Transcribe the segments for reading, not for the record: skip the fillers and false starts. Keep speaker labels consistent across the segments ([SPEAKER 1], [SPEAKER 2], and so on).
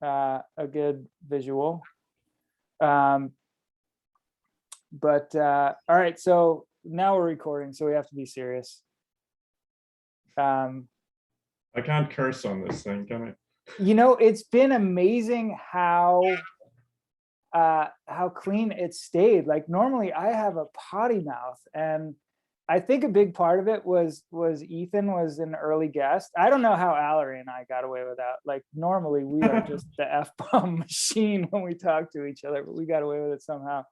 [SPEAKER 1] a good visual. But all right, so now we're recording, so we have to be serious.
[SPEAKER 2] I can't curse on this thing, can I?
[SPEAKER 1] It's been amazing how clean it stayed. Like normally I have a potty mouth, and I think a big part of it was Ethan was an early guest. I don't know how Allery and I got away with that. Like normally we are just the F-bomb machine when we talk to each other, but we got away with it somehow.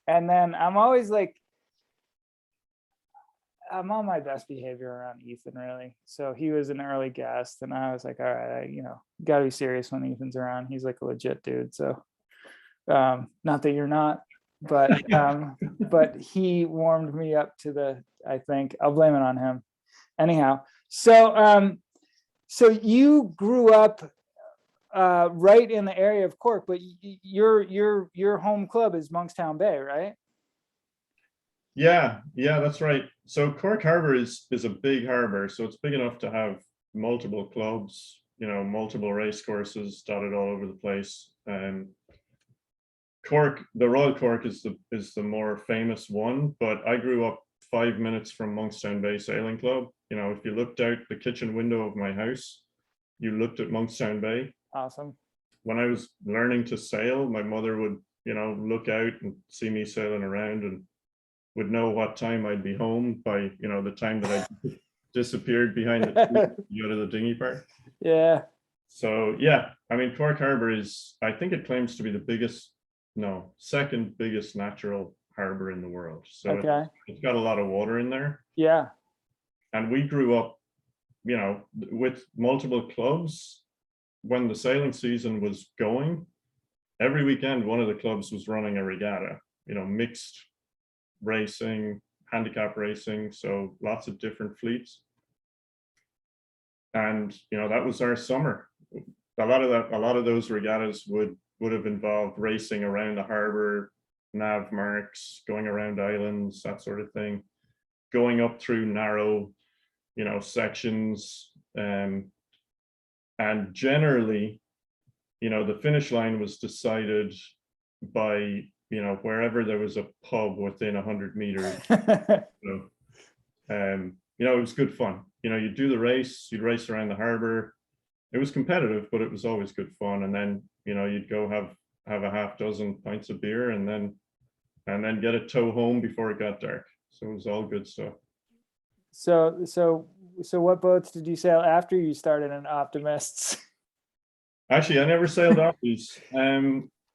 [SPEAKER 1] And then I'm always like, I'm on my best behavior around Ethan, really. So he was an early guest, and I was like, all right, got to be serious when Ethan's around. He's like a legit dude. So not that you're not, but he warmed me up to I think I'll blame it on him. Anyhow, so you grew up right in the area of Cork, but your home club is Monkstown Bay, right?
[SPEAKER 2] Yeah, that's right. So Cork Harbour is a big harbour, so it's big enough to have multiple clubs, multiple race courses dotted all over the place. Cork, the Royal Cork is the more famous one, but I grew up 5 minutes from Monkstown Bay Sailing Club. If you looked out the kitchen window of my house, you looked at Monkstown Bay.
[SPEAKER 1] Awesome.
[SPEAKER 2] When I was learning to sail, my mother would, look out and see me sailing around and would know what time I'd be home by, the time that I disappeared behind the tree out of the dinghy park.
[SPEAKER 1] Yeah.
[SPEAKER 2] So yeah, I mean, Cork Harbour is, I think it claims to be the second biggest natural harbour in the world. So
[SPEAKER 1] okay.
[SPEAKER 2] It's got a lot of water in there.
[SPEAKER 1] Yeah.
[SPEAKER 2] And we grew up, with multiple clubs. When the sailing season was going, every weekend, one of the clubs was running a regatta, mixed racing, handicap racing, so lots of different fleets. And that was our summer. A lot of those regattas would have involved racing around the harbor, nav marks, going around islands, that sort of thing, going up through narrow sections, and generally the finish line was decided by wherever there was a pub within 100 meters. So, it was good fun. You'd do the race, you'd race around the harbor. It was competitive, but it was always good fun. And then you'd go have a half dozen pints of beer, and then get a tow home before it got dark. So it was all good stuff.
[SPEAKER 1] So what boats did you sail after you started in Optimists?
[SPEAKER 2] Actually, I never sailed Opties.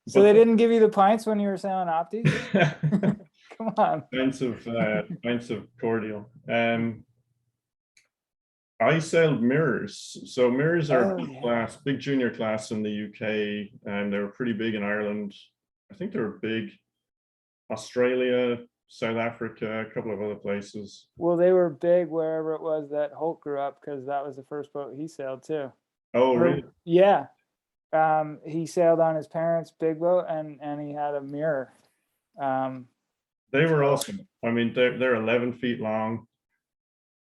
[SPEAKER 1] So they didn't give you the pints when you were sailing Opties? Come on.
[SPEAKER 2] Pints of cordial. I sailed mirrors. So mirrors are big junior class in the UK, and they were pretty big in Ireland. I think they were big Australia, South Africa, a couple of other places.
[SPEAKER 1] Well, they were big wherever it was that Holt grew up, because that was the first boat he sailed too.
[SPEAKER 2] Oh, really?
[SPEAKER 1] Yeah. He sailed on his parents' big boat, and he had a mirror.
[SPEAKER 2] They were awesome. I mean, they're 11 feet long,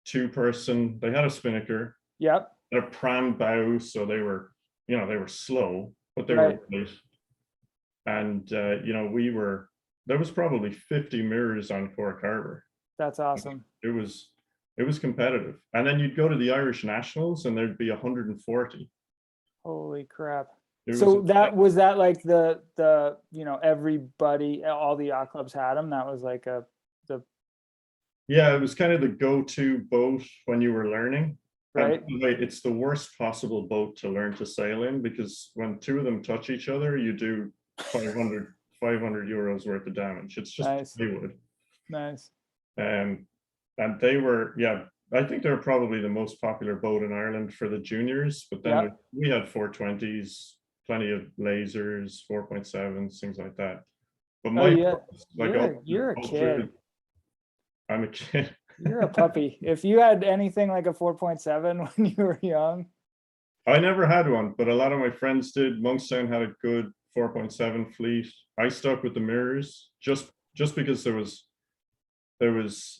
[SPEAKER 2] 2-person. They had a spinnaker.
[SPEAKER 1] Yep.
[SPEAKER 2] They're pram bow, so they were slow, but they were great. And there was probably 50 mirrors on Cork Harbour.
[SPEAKER 1] That's awesome.
[SPEAKER 2] It was competitive. And then you'd go to the Irish Nationals, and there'd be 140.
[SPEAKER 1] Holy crap.
[SPEAKER 2] So
[SPEAKER 1] was that like the everybody, all the yacht clubs had them? That was like
[SPEAKER 2] yeah, it was kind of the go-to boat when you were learning.
[SPEAKER 1] Right.
[SPEAKER 2] And it's the worst possible boat to learn to sail in, because when two of them touch each other, you do 500 euros worth of damage. It's just
[SPEAKER 1] nice.
[SPEAKER 2] plywood.
[SPEAKER 1] Nice.
[SPEAKER 2] And they were, I think they were probably the most popular boat in Ireland for the juniors, but then we had 420s, plenty of lasers, 4.7s, things like that. But
[SPEAKER 1] you're a kid.
[SPEAKER 2] I'm a kid.
[SPEAKER 1] You're a puppy. If you had anything like a 4.7 when you were young.
[SPEAKER 2] I never had one, but a lot of my friends did. Monkstown had a good 4.7 fleet. I stuck with the mirrors just because there was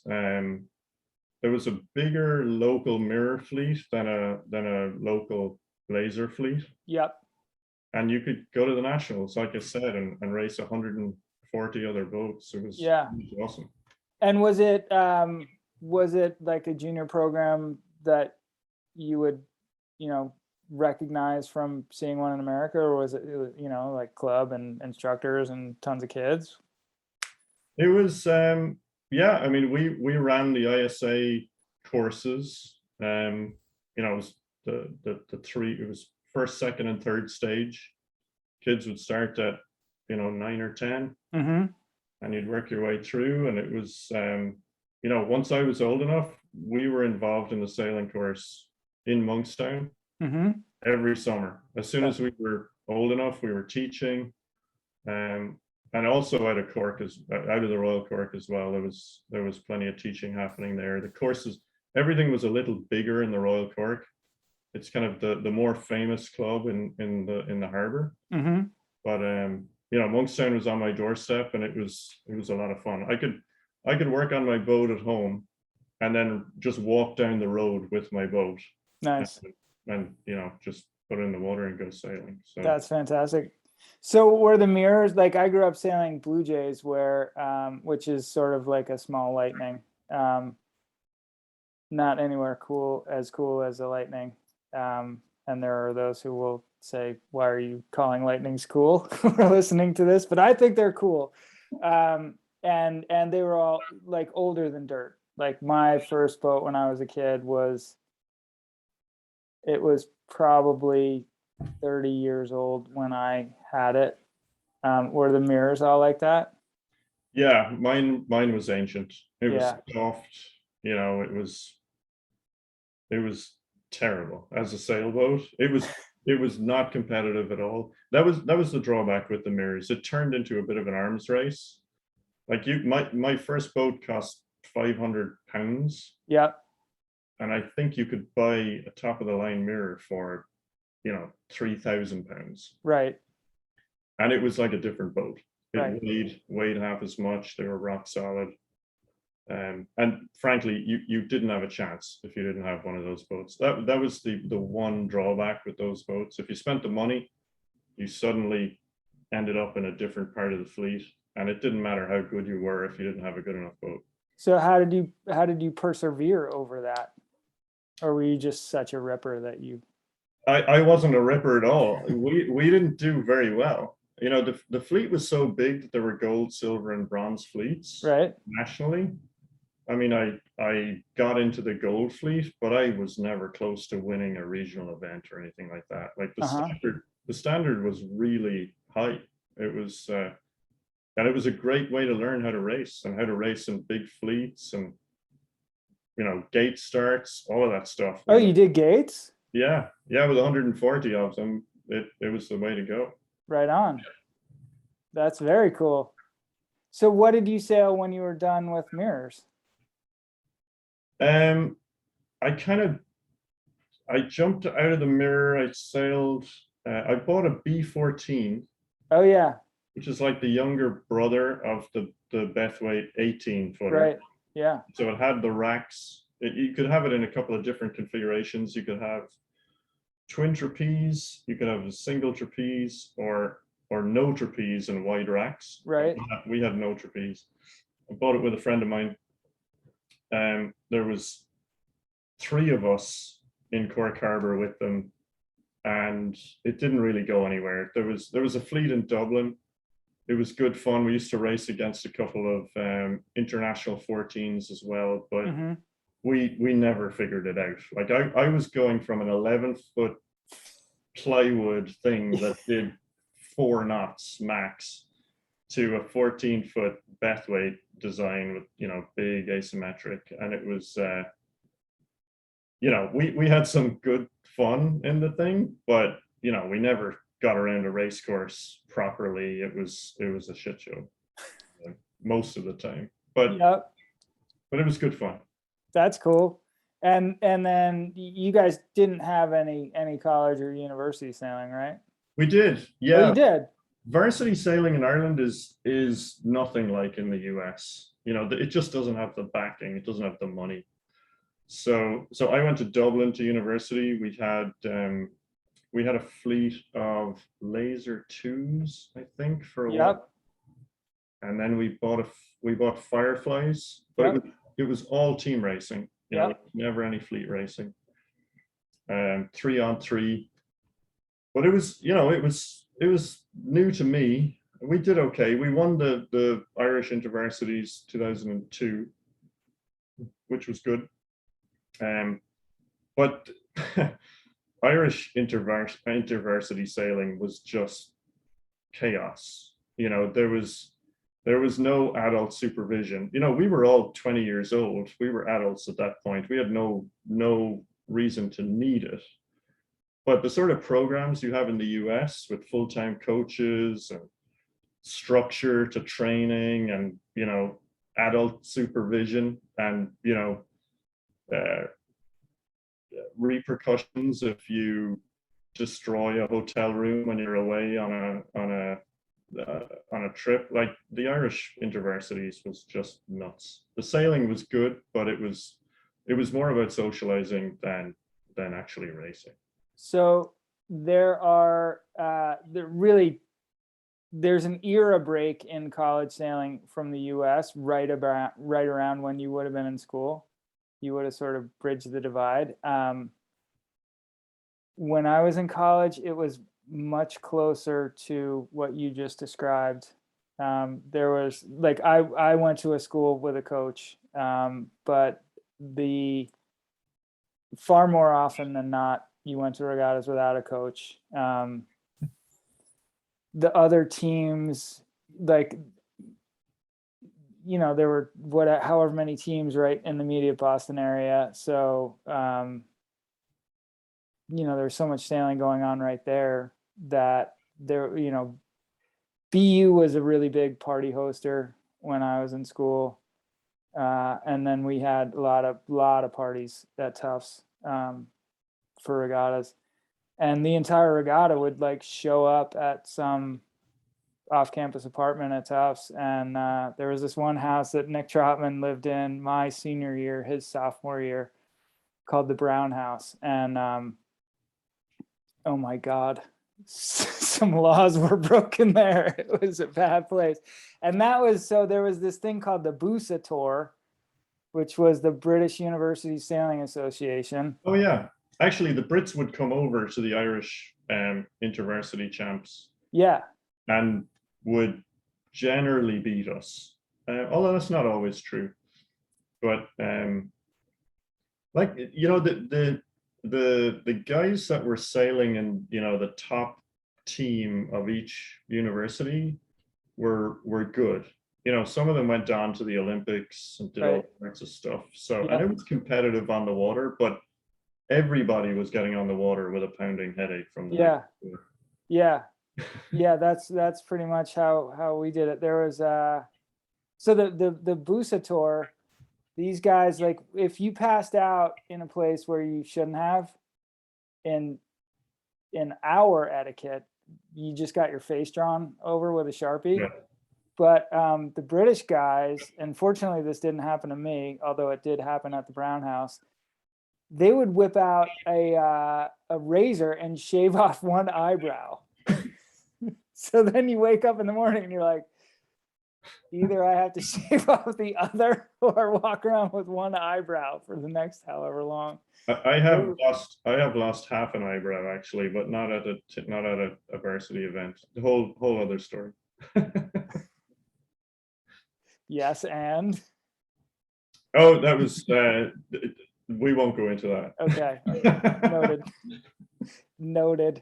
[SPEAKER 2] a bigger local mirror fleet than a local laser fleet.
[SPEAKER 1] Yep.
[SPEAKER 2] and you could go to the nationals, like I said, and race 140 other boats. It was,
[SPEAKER 1] Yeah.
[SPEAKER 2] it was awesome.
[SPEAKER 1] And was it like a junior program that you would, you know, recognize from seeing one in America, or was it, you know, like club and instructors and tons of kids?
[SPEAKER 2] It was, yeah, I mean, we ran the ISA courses. You know, it was the three, it was first, second, and third stage. Kids would start at, you know, 9 or 10,
[SPEAKER 1] Mm-hmm.
[SPEAKER 2] and you'd work your way through. And it was, you know, once I was old enough, we were involved in the sailing course in Monkstown
[SPEAKER 1] Mm-hmm.
[SPEAKER 2] every summer. As soon as we were old enough, we were teaching. And also out of Cork, out of the Royal Cork as well. There was plenty of teaching happening there. The courses, everything was a little bigger in the Royal Cork. It's kind of the more famous club in the harbour.
[SPEAKER 1] Mm-hmm.
[SPEAKER 2] But you know, Monkstown was on my doorstep, and it was a lot of fun. I could work on my boat at home, and then just walk down the road with my boat.
[SPEAKER 1] Nice.
[SPEAKER 2] And you know, just put it in the water and go sailing. So
[SPEAKER 1] That's fantastic. So were the mirrors, like I grew up sailing Blue Jays, where which is sort of like a small Lightning, not anywhere cool as a Lightning. And there are those who will say, "Why are you calling Lightnings cool?" We're listening to this, but I think they're cool. And they were all like older than dirt. Like my first boat when I was a kid was probably 30 years old when I had it. Were the mirrors all like that?
[SPEAKER 2] yeah, mine was ancient. It was
[SPEAKER 1] Yeah.
[SPEAKER 2] soft. You know, it was terrible as a sailboat. It was not competitive at all. That was the drawback with the mirrors. It turned into a bit of an arms race. Like my first boat cost £500,
[SPEAKER 1] Yeah.
[SPEAKER 2] and I think you could buy a top of the line mirror for, you know, £3,000.
[SPEAKER 1] Right.
[SPEAKER 2] And it was like a different boat. It
[SPEAKER 1] Right.
[SPEAKER 2] weighed half as much. They were rock solid. And frankly, you didn't have a chance if you didn't have one of those boats. That was the one drawback with those boats. If you spent the money, you suddenly ended up in a different part of the fleet, and it didn't matter how good you were if you didn't have a good enough boat.
[SPEAKER 1] So how did you persevere over that? Or were you just such a ripper that you?
[SPEAKER 2] I wasn't a ripper at all. We didn't do very well. You know, the fleet was so big that there were gold, silver, and bronze fleets
[SPEAKER 1] Right.
[SPEAKER 2] nationally. I mean, I got into the gold fleet, but I was never close to winning a regional event or anything like that. Like the standard was really high. It was, and it was a great way to learn how to race and how to race in big fleets and, you know, gate starts, all of that stuff.
[SPEAKER 1] Oh, you did gates?
[SPEAKER 2] Yeah, with 140 of them, it was the way to go.
[SPEAKER 1] Right on. That's very cool. So what did you sail when you were done with mirrors?
[SPEAKER 2] I jumped out of the mirror. I sailed. I bought a B14.
[SPEAKER 1] Oh yeah.
[SPEAKER 2] Which is like the younger brother of the Bethweight 18-footer.
[SPEAKER 1] Right. Yeah.
[SPEAKER 2] So it had the racks. You could have it in a couple of different configurations. You could have twin trapeze. You could have a single trapeze, or no trapeze and wide racks.
[SPEAKER 1] Right.
[SPEAKER 2] We had no trapeze. I bought it with a friend of mine. There was 3 of us in Cork Harbour with them, and it didn't really go anywhere. There was a fleet in Dublin. It was good fun. We used to race against a couple of international 14s as well, but we never figured it out. Like I was going from an 11-foot plywood thing that did 4 knots max to a 14-foot Bethweight design with, you know, big asymmetric, and it was you know, we had some good fun in the thing, but you know, we never got around a race course properly. It was a shit show most of the time, but it was good fun.
[SPEAKER 1] That's cool. And then you guys didn't have any college or university sailing, right?
[SPEAKER 2] We did. Yeah.
[SPEAKER 1] Oh, you did.
[SPEAKER 2] Varsity sailing in Ireland is nothing like in the US. You know, it just doesn't have the backing. It doesn't have the money. So I went to Dublin to university. We had we had a fleet of laser twos, I think, for a while.
[SPEAKER 1] Yep.
[SPEAKER 2] And then we bought Fireflies, but
[SPEAKER 1] Yep.
[SPEAKER 2] it was all team racing. You know,
[SPEAKER 1] Yep.
[SPEAKER 2] never any fleet racing. 3-on-3. But it was, you know, it was new to me. We did okay. We won the Irish InterVarsities 2002, which was good. But Irish intervarsity sailing was just chaos. You know, there was no adult supervision. You know, we were all 20 years old. We were adults at that point. We had no reason to need it. But the sort of programs you have in the US with full-time coaches and structure to training and, you know, adult supervision and, you know, repercussions if you destroy a hotel room when you're away on a trip, like the Irish InterVarsities was just nuts. The sailing was good, but it was more about socializing than actually racing.
[SPEAKER 1] So there's an era break in college sailing from the US right around when you would have been in school. You would have sort of bridged the divide. When I was in college, it was much closer to what you just described. There was like, I went to a school with a coach, but far more often than not, you went to regattas without a coach. The other teams, like, you know, there were however many teams right in the immediate Boston area. So, you know, there's so much sailing going on right there that there, you know, BU was a really big party hoster when I was in school. And then we had a lot of parties at Tufts for regattas, and the entire regatta would like show up at some off-campus apartment at Tufts. And there was this one house that Nick Trotman lived in my senior year, his sophomore year, called the Brown House. And oh my God, some laws were broken there. It was a bad place. And there was this thing called the Busa Tour, which was the British University Sailing Association.
[SPEAKER 2] Oh yeah, actually the Brits would come over to the Irish InterVarsity champs.
[SPEAKER 1] Yeah.
[SPEAKER 2] And would generally beat us, although that's not always true. But like, you know, the guys that were sailing in, you know, the top team of each university were good. You know, some of them went on to the Olympics and did all sorts of stuff. So, and it was competitive on the water, but everybody was getting on the water with a pounding headache from the
[SPEAKER 1] Yeah, that's pretty much how we did it. There was so the Busa Tour, these guys, like, if you passed out in a place where you shouldn't have, in our etiquette, you just got your face drawn over with a Sharpie.
[SPEAKER 2] Yeah.
[SPEAKER 1] But the British guys, and fortunately this didn't happen to me, although it did happen at the Brown House, they would whip out a razor and shave off one eyebrow. So then you wake up in the morning and you're like, either I have to shave off the other or walk around with one eyebrow for the next however long.
[SPEAKER 2] I have lost half an eyebrow actually, but not at a varsity event. The whole other story.
[SPEAKER 1] Yes, and
[SPEAKER 2] oh, that was we won't go into that.
[SPEAKER 1] Okay. Noted.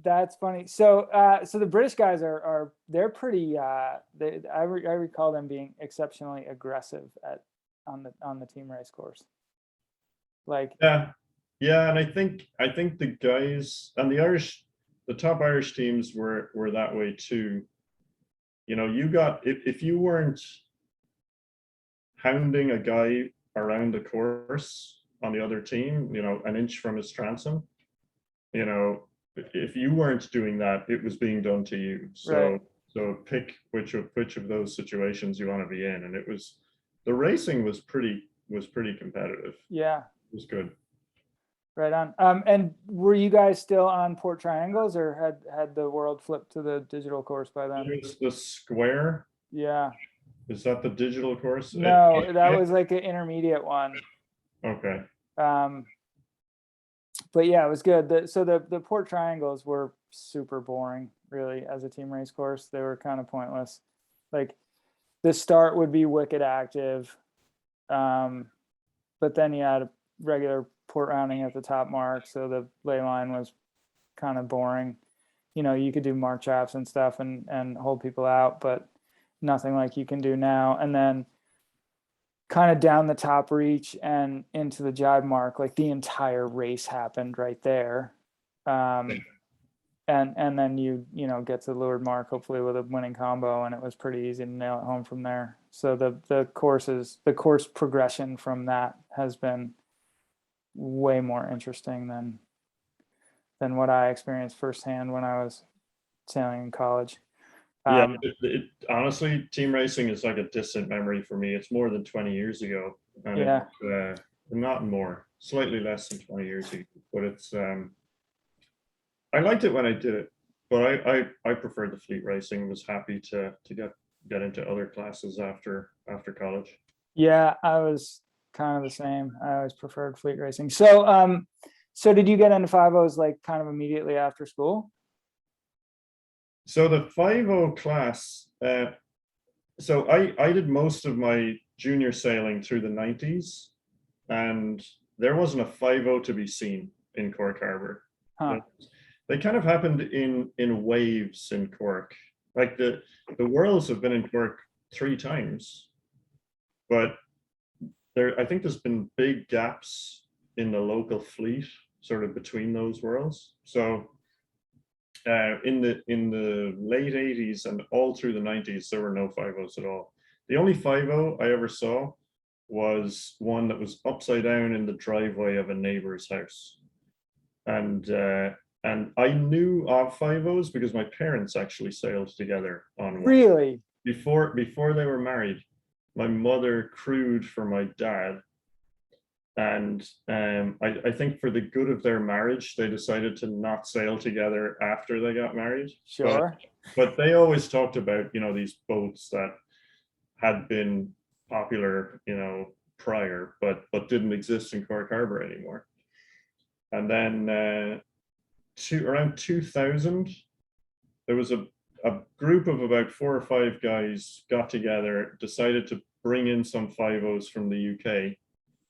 [SPEAKER 1] That's funny. So the British guys they're pretty I recall them being exceptionally aggressive on the team race course. Like
[SPEAKER 2] yeah, and I think the guys and the top Irish teams were that way too. You know, you got, if you weren't hounding a guy around the course on the other team, you know, an inch from his transom, you know, if you weren't doing that, it was being done to you. So pick which of those situations you want to be in. And the racing was pretty competitive.
[SPEAKER 1] Yeah.
[SPEAKER 2] It was good.
[SPEAKER 1] Right on. And were you guys still on port triangles, or had the world flipped to the digital course by then?
[SPEAKER 2] Here's the square.
[SPEAKER 1] Yeah.
[SPEAKER 2] Is that the digital course?
[SPEAKER 1] No, that was like an intermediate one.
[SPEAKER 2] Okay.
[SPEAKER 1] But yeah, it was good. So the port triangles were super boring, really, as a team race course. They were kind of pointless. Like the start would be wicked active, but then you had a regular port rounding at the top mark, so the ley line was kind of boring. You know, you could do mark traps and stuff and hold people out, but nothing like you can do now. And then kind of down the top reach and into the jibe mark, like the entire race happened right there. And then you get to the leeward mark, hopefully with a winning combo, and it was pretty easy to nail it home from there. So the course progression from that has been way more interesting than what I experienced firsthand when I was sailing in college.
[SPEAKER 2] Yeah, honestly, team racing is like a distant memory for me. It's more than 20 years ago, and
[SPEAKER 1] Yeah.
[SPEAKER 2] not more, slightly less than 20 years ago. But it's I liked it when I did it, but I preferred the fleet racing. Was happy to get into other classes after college.
[SPEAKER 1] Yeah, I was kind of the same. I always preferred fleet racing. So did you get into 5.0s like kind of immediately after school?
[SPEAKER 2] So the 5.0 class, so I did most of my junior sailing through the 90s, and there wasn't a 5.0 to be seen in Cork Harbour.
[SPEAKER 1] Huh.
[SPEAKER 2] They kind of happened in waves in Cork. Like the Worlds have been in Cork 3 times, but I think there's been big gaps in the local fleet sort of between those Worlds. So in the late 80s and all through the 90s, there were no 5.0s at all. The only 5.0 I ever saw was one that was upside down in the driveway of a neighbor's house. And I knew of 5.0s because my parents actually sailed together on one.
[SPEAKER 1] Really?
[SPEAKER 2] Before they were married, my mother crewed for my dad. And I think for the good of their marriage, they decided to not sail together after they got married.
[SPEAKER 1] Sure.
[SPEAKER 2] But they always talked about, these boats that had been popular, prior, but didn't exist in Cork Harbour anymore. And then around 2000, there was a group of about 4 or 5 guys got together, decided to bring in some 5.0s from the UK.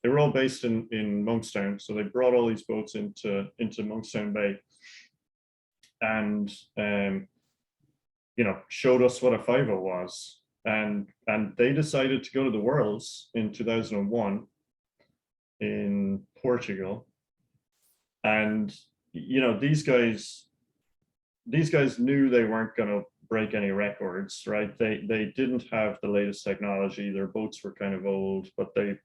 [SPEAKER 2] They were all based in Monkstown, so they brought all these boats into Monkstown Bay, and showed us what a 5.0 was, and they decided to go to the Worlds in 2001 in Portugal, and these guys knew they weren't going to break any records, right? They didn't have the latest technology. Their boats were kind of old, but they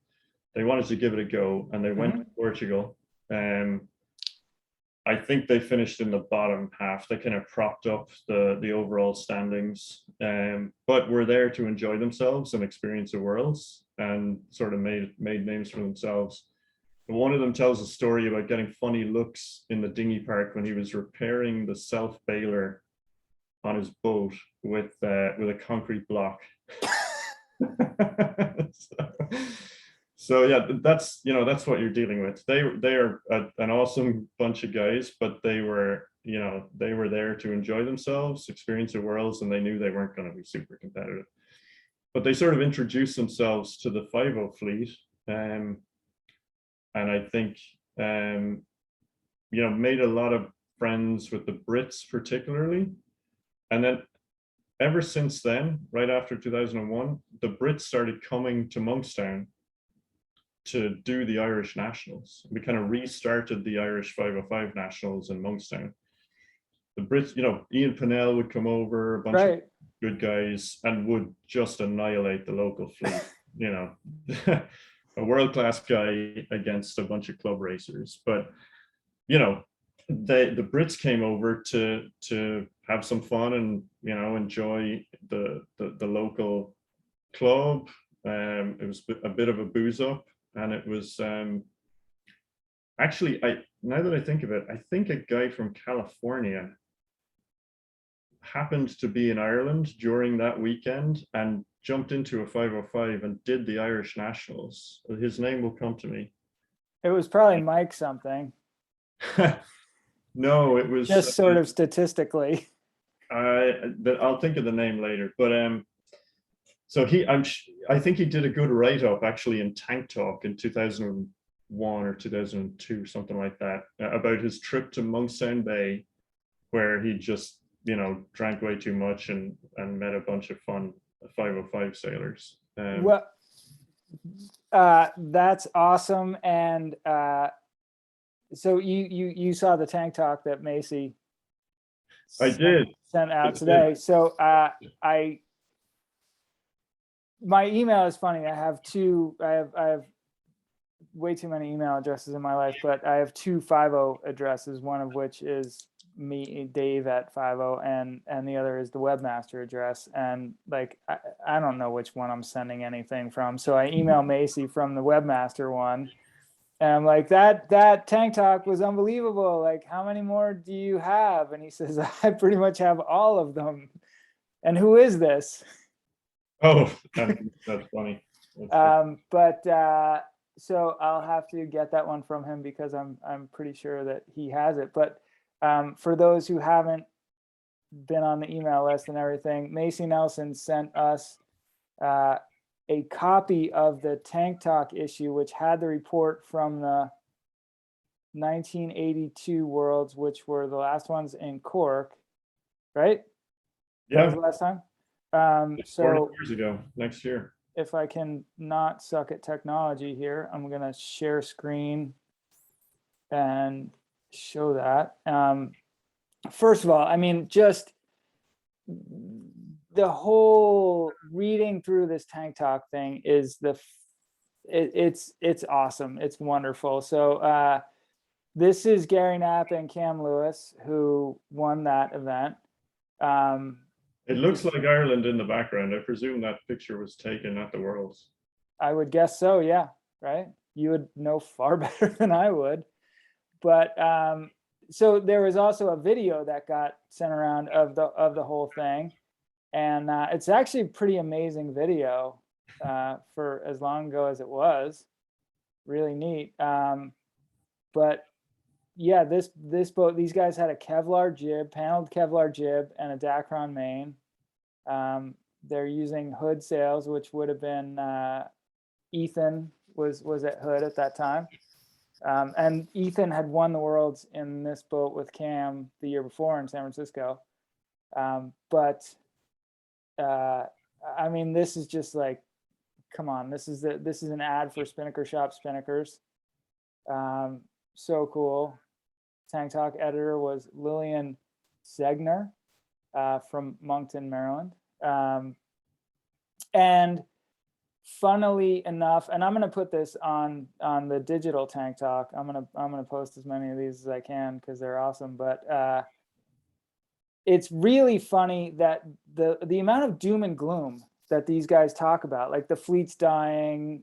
[SPEAKER 2] wanted to give it a go, and they went to Portugal. I think they finished in the bottom half. They kind of propped up the overall standings, but were there to enjoy themselves and experience the Worlds, and sort of made names for themselves. One of them tells a story about getting funny looks in the dinghy park when he was repairing the self bailer on his boat with a concrete block. So yeah, that's what you're dealing with. They are an awesome bunch of guys, but they were there to enjoy themselves, experience the Worlds, and they knew they weren't going to be super competitive. But they sort of introduced themselves to the 5.0 fleet, and I think made a lot of friends with the Brits particularly. And then ever since then, right after 2001, the Brits started coming to Monkstown to do the Irish Nationals. We kind of restarted the Irish 505 Nationals in Monkstown. The Brits, Ian Pennell would come over, a bunch of good guys, and would just annihilate the local fleet. A world-class guy against a bunch of club racers. But the Brits came over to have some fun and enjoy the local club. It was a bit of a booze up, and it was Actually, now that I think of it, I think a guy from California happened to be in Ireland during that weekend and jumped into a 505 and did the Irish Nationals. His name will come to me.
[SPEAKER 1] It was probably Mike something,
[SPEAKER 2] No, it was
[SPEAKER 1] just sort of statistically.
[SPEAKER 2] I'll think of the name later. But so I think he did a good write-up actually in Tank Talk in 2001 or 2002, something like that, about his trip to Monkstown Bay, where he just, drank way too much and met a bunch of fun 505 sailors.
[SPEAKER 1] Well, that's awesome. And so you saw the Tank Talk that Macy
[SPEAKER 2] I did.
[SPEAKER 1] sent out today. So my email is funny. I have way too many email addresses in my life, but I have two 50 addresses, one of which is me, Dave at 50, and the other is the webmaster address. And like, I don't know which one I'm sending anything from. So I email Macy from the webmaster one. And I'm like, that Tank Talk was unbelievable. Like, how many more do you have? And he says, I pretty much have all of them. And who is this?
[SPEAKER 2] Oh, that's funny.
[SPEAKER 1] So I'll have to get that one from him because I'm pretty sure that he has it. But for those who haven't been on the email list and everything, Macy Nelson sent us a copy of the Tank Talk issue, which had the report from the 1982 Worlds, which were the last ones in Cork, right? That
[SPEAKER 2] Yeah,
[SPEAKER 1] was the last time.
[SPEAKER 2] 40
[SPEAKER 1] So
[SPEAKER 2] years ago, next year.
[SPEAKER 1] if I can not suck at technology here, I'm going to share screen and show that. First of all, I mean, just the whole reading through this Tank Talk thing is it's awesome. It's wonderful. So this is Gary Knapp and Cam Lewis who won that event.
[SPEAKER 2] It looks like Ireland in the background. I presume that picture was taken at the Worlds.
[SPEAKER 1] I would guess so, yeah, right? You would know far better than I would. But so there was also a video that got sent around of the whole thing. And it's actually a pretty amazing video for as long ago as it was. Really neat. But yeah, this boat, these guys had a Kevlar jib, paneled Kevlar jib, and a Dacron main. They're using hood sails, which would have been Ethan was at hood at that time. And Ethan had won the Worlds in this boat with Cam the year before in San Francisco. I mean, this is just like, come on, this is an ad for Spinnaker Shop Spinnakers. So cool. Tank Talk editor was Lillian Segner from Moncton, Maryland. And funnily enough, and I'm going to put this on the digital Tank Talk. I'm going to post as many of these as I can because they're awesome. But it's really funny that the amount of doom and gloom that these guys talk about, like the fleet's dying,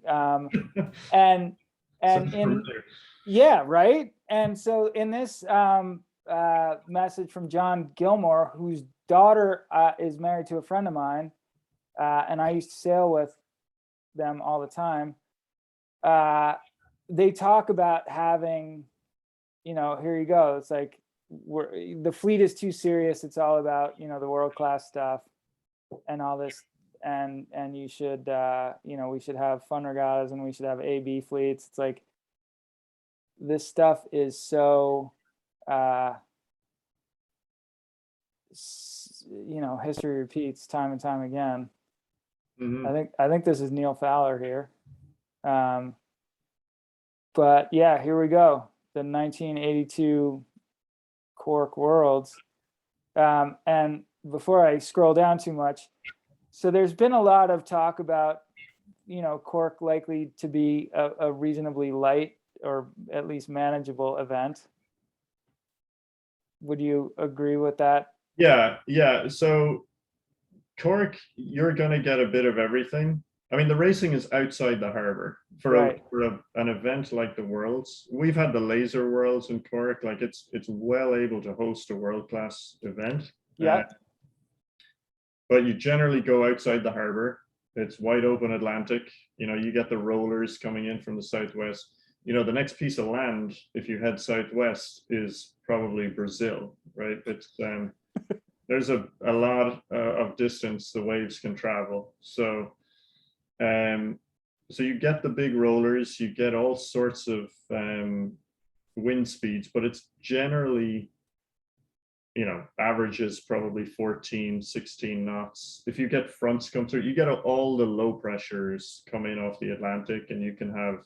[SPEAKER 1] and yeah, right. And so in this message from John Gilmore, whose daughter is married to a friend of mine, and I used to sail with them all the time, they talk about having, here you go. It's like the fleet is too serious. It's all about, the world-class stuff and all this. And you should, we should have fun regattas and we should have A-B fleets. It's like, this stuff is so, history repeats time and time again.
[SPEAKER 2] Mm-hmm.
[SPEAKER 1] I think this is Neil Fowler here. But yeah, here we go. The 1982 Cork Worlds. And before I scroll down too much, so there's been a lot of talk about, Cork likely to be a reasonably light or at least manageable event. Would you agree with that?
[SPEAKER 2] Yeah. So Cork, you're going to get a bit of everything. I mean, the racing is outside the harbor for
[SPEAKER 1] Right.
[SPEAKER 2] an event like the Worlds. We've had the Laser Worlds in Cork. Like it's well able to host a world class event.
[SPEAKER 1] Yeah.
[SPEAKER 2] But you generally go outside the harbor. It's wide open Atlantic. You know, you get the rollers coming in from the southwest. You know, the next piece of land, if you head southwest, is probably Brazil, right? It's there's a lot of distance the waves can travel. So you get the big rollers, you get all sorts of wind speeds, but it's generally, you know, averages probably 14, 16 knots. If you get fronts come through, you get all the low pressures coming off the Atlantic, and you can have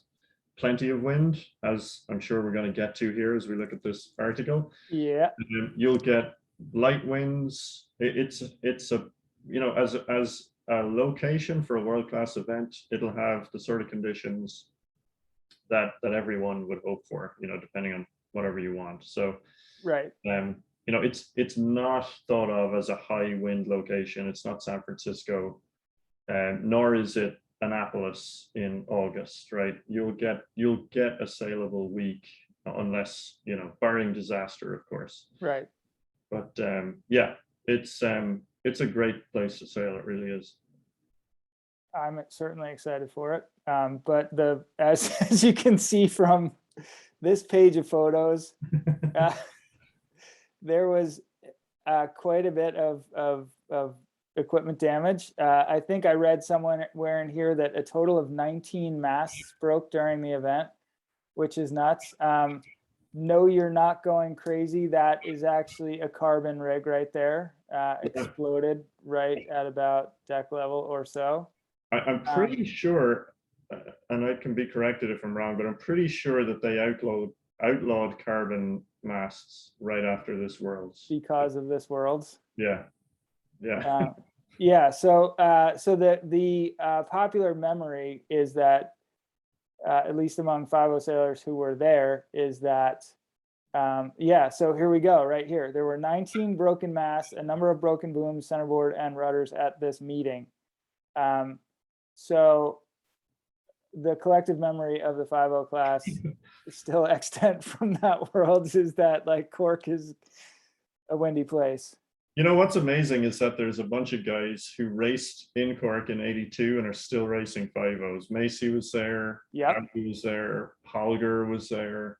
[SPEAKER 2] plenty of wind, as I'm sure we're going to get to here as we look at this article.
[SPEAKER 1] Yeah.
[SPEAKER 2] You'll get light winds. It's a, you know, as a location for a world-class event, it'll have the sort of conditions that everyone would hope for, you know, depending on whatever you want. So
[SPEAKER 1] Right.
[SPEAKER 2] you know, it's not thought of as a high wind location. It's not San Francisco, nor is it Annapolis in August, right? You'll get a saleable week, unless, you know, barring disaster, of course.
[SPEAKER 1] Right.
[SPEAKER 2] But yeah, it's a great place to sail. It really is.
[SPEAKER 1] I'm certainly excited for it. But as you can see from this page of photos, there was quite a bit of equipment damage. I think I read somewhere in here that a total of 19 masts broke during the event, which is nuts. No, you're not going crazy. That is actually a carbon rig right there. Exploded right at about deck level or so.
[SPEAKER 2] I'm pretty sure, and I can be corrected if I'm wrong, but I'm pretty sure that they outlawed carbon masts right after this Worlds.
[SPEAKER 1] Because of this Worlds.
[SPEAKER 2] Yeah. Yeah.
[SPEAKER 1] Yeah. So the popular memory is that, at least among 5.0 sailors who were there, is that, yeah, so here we go, right here. There were 19 broken masts, a number of broken booms, centerboard, and rudders at this meeting. So the collective memory of the 5.0 class still extant from that Worlds is that, like, Cork is a windy place.
[SPEAKER 2] You know, what's amazing is that there's a bunch of guys who raced in Cork in '82 and are still racing 5.0s. Macy was there.
[SPEAKER 1] Yep.
[SPEAKER 2] Abby was there. Holger was there.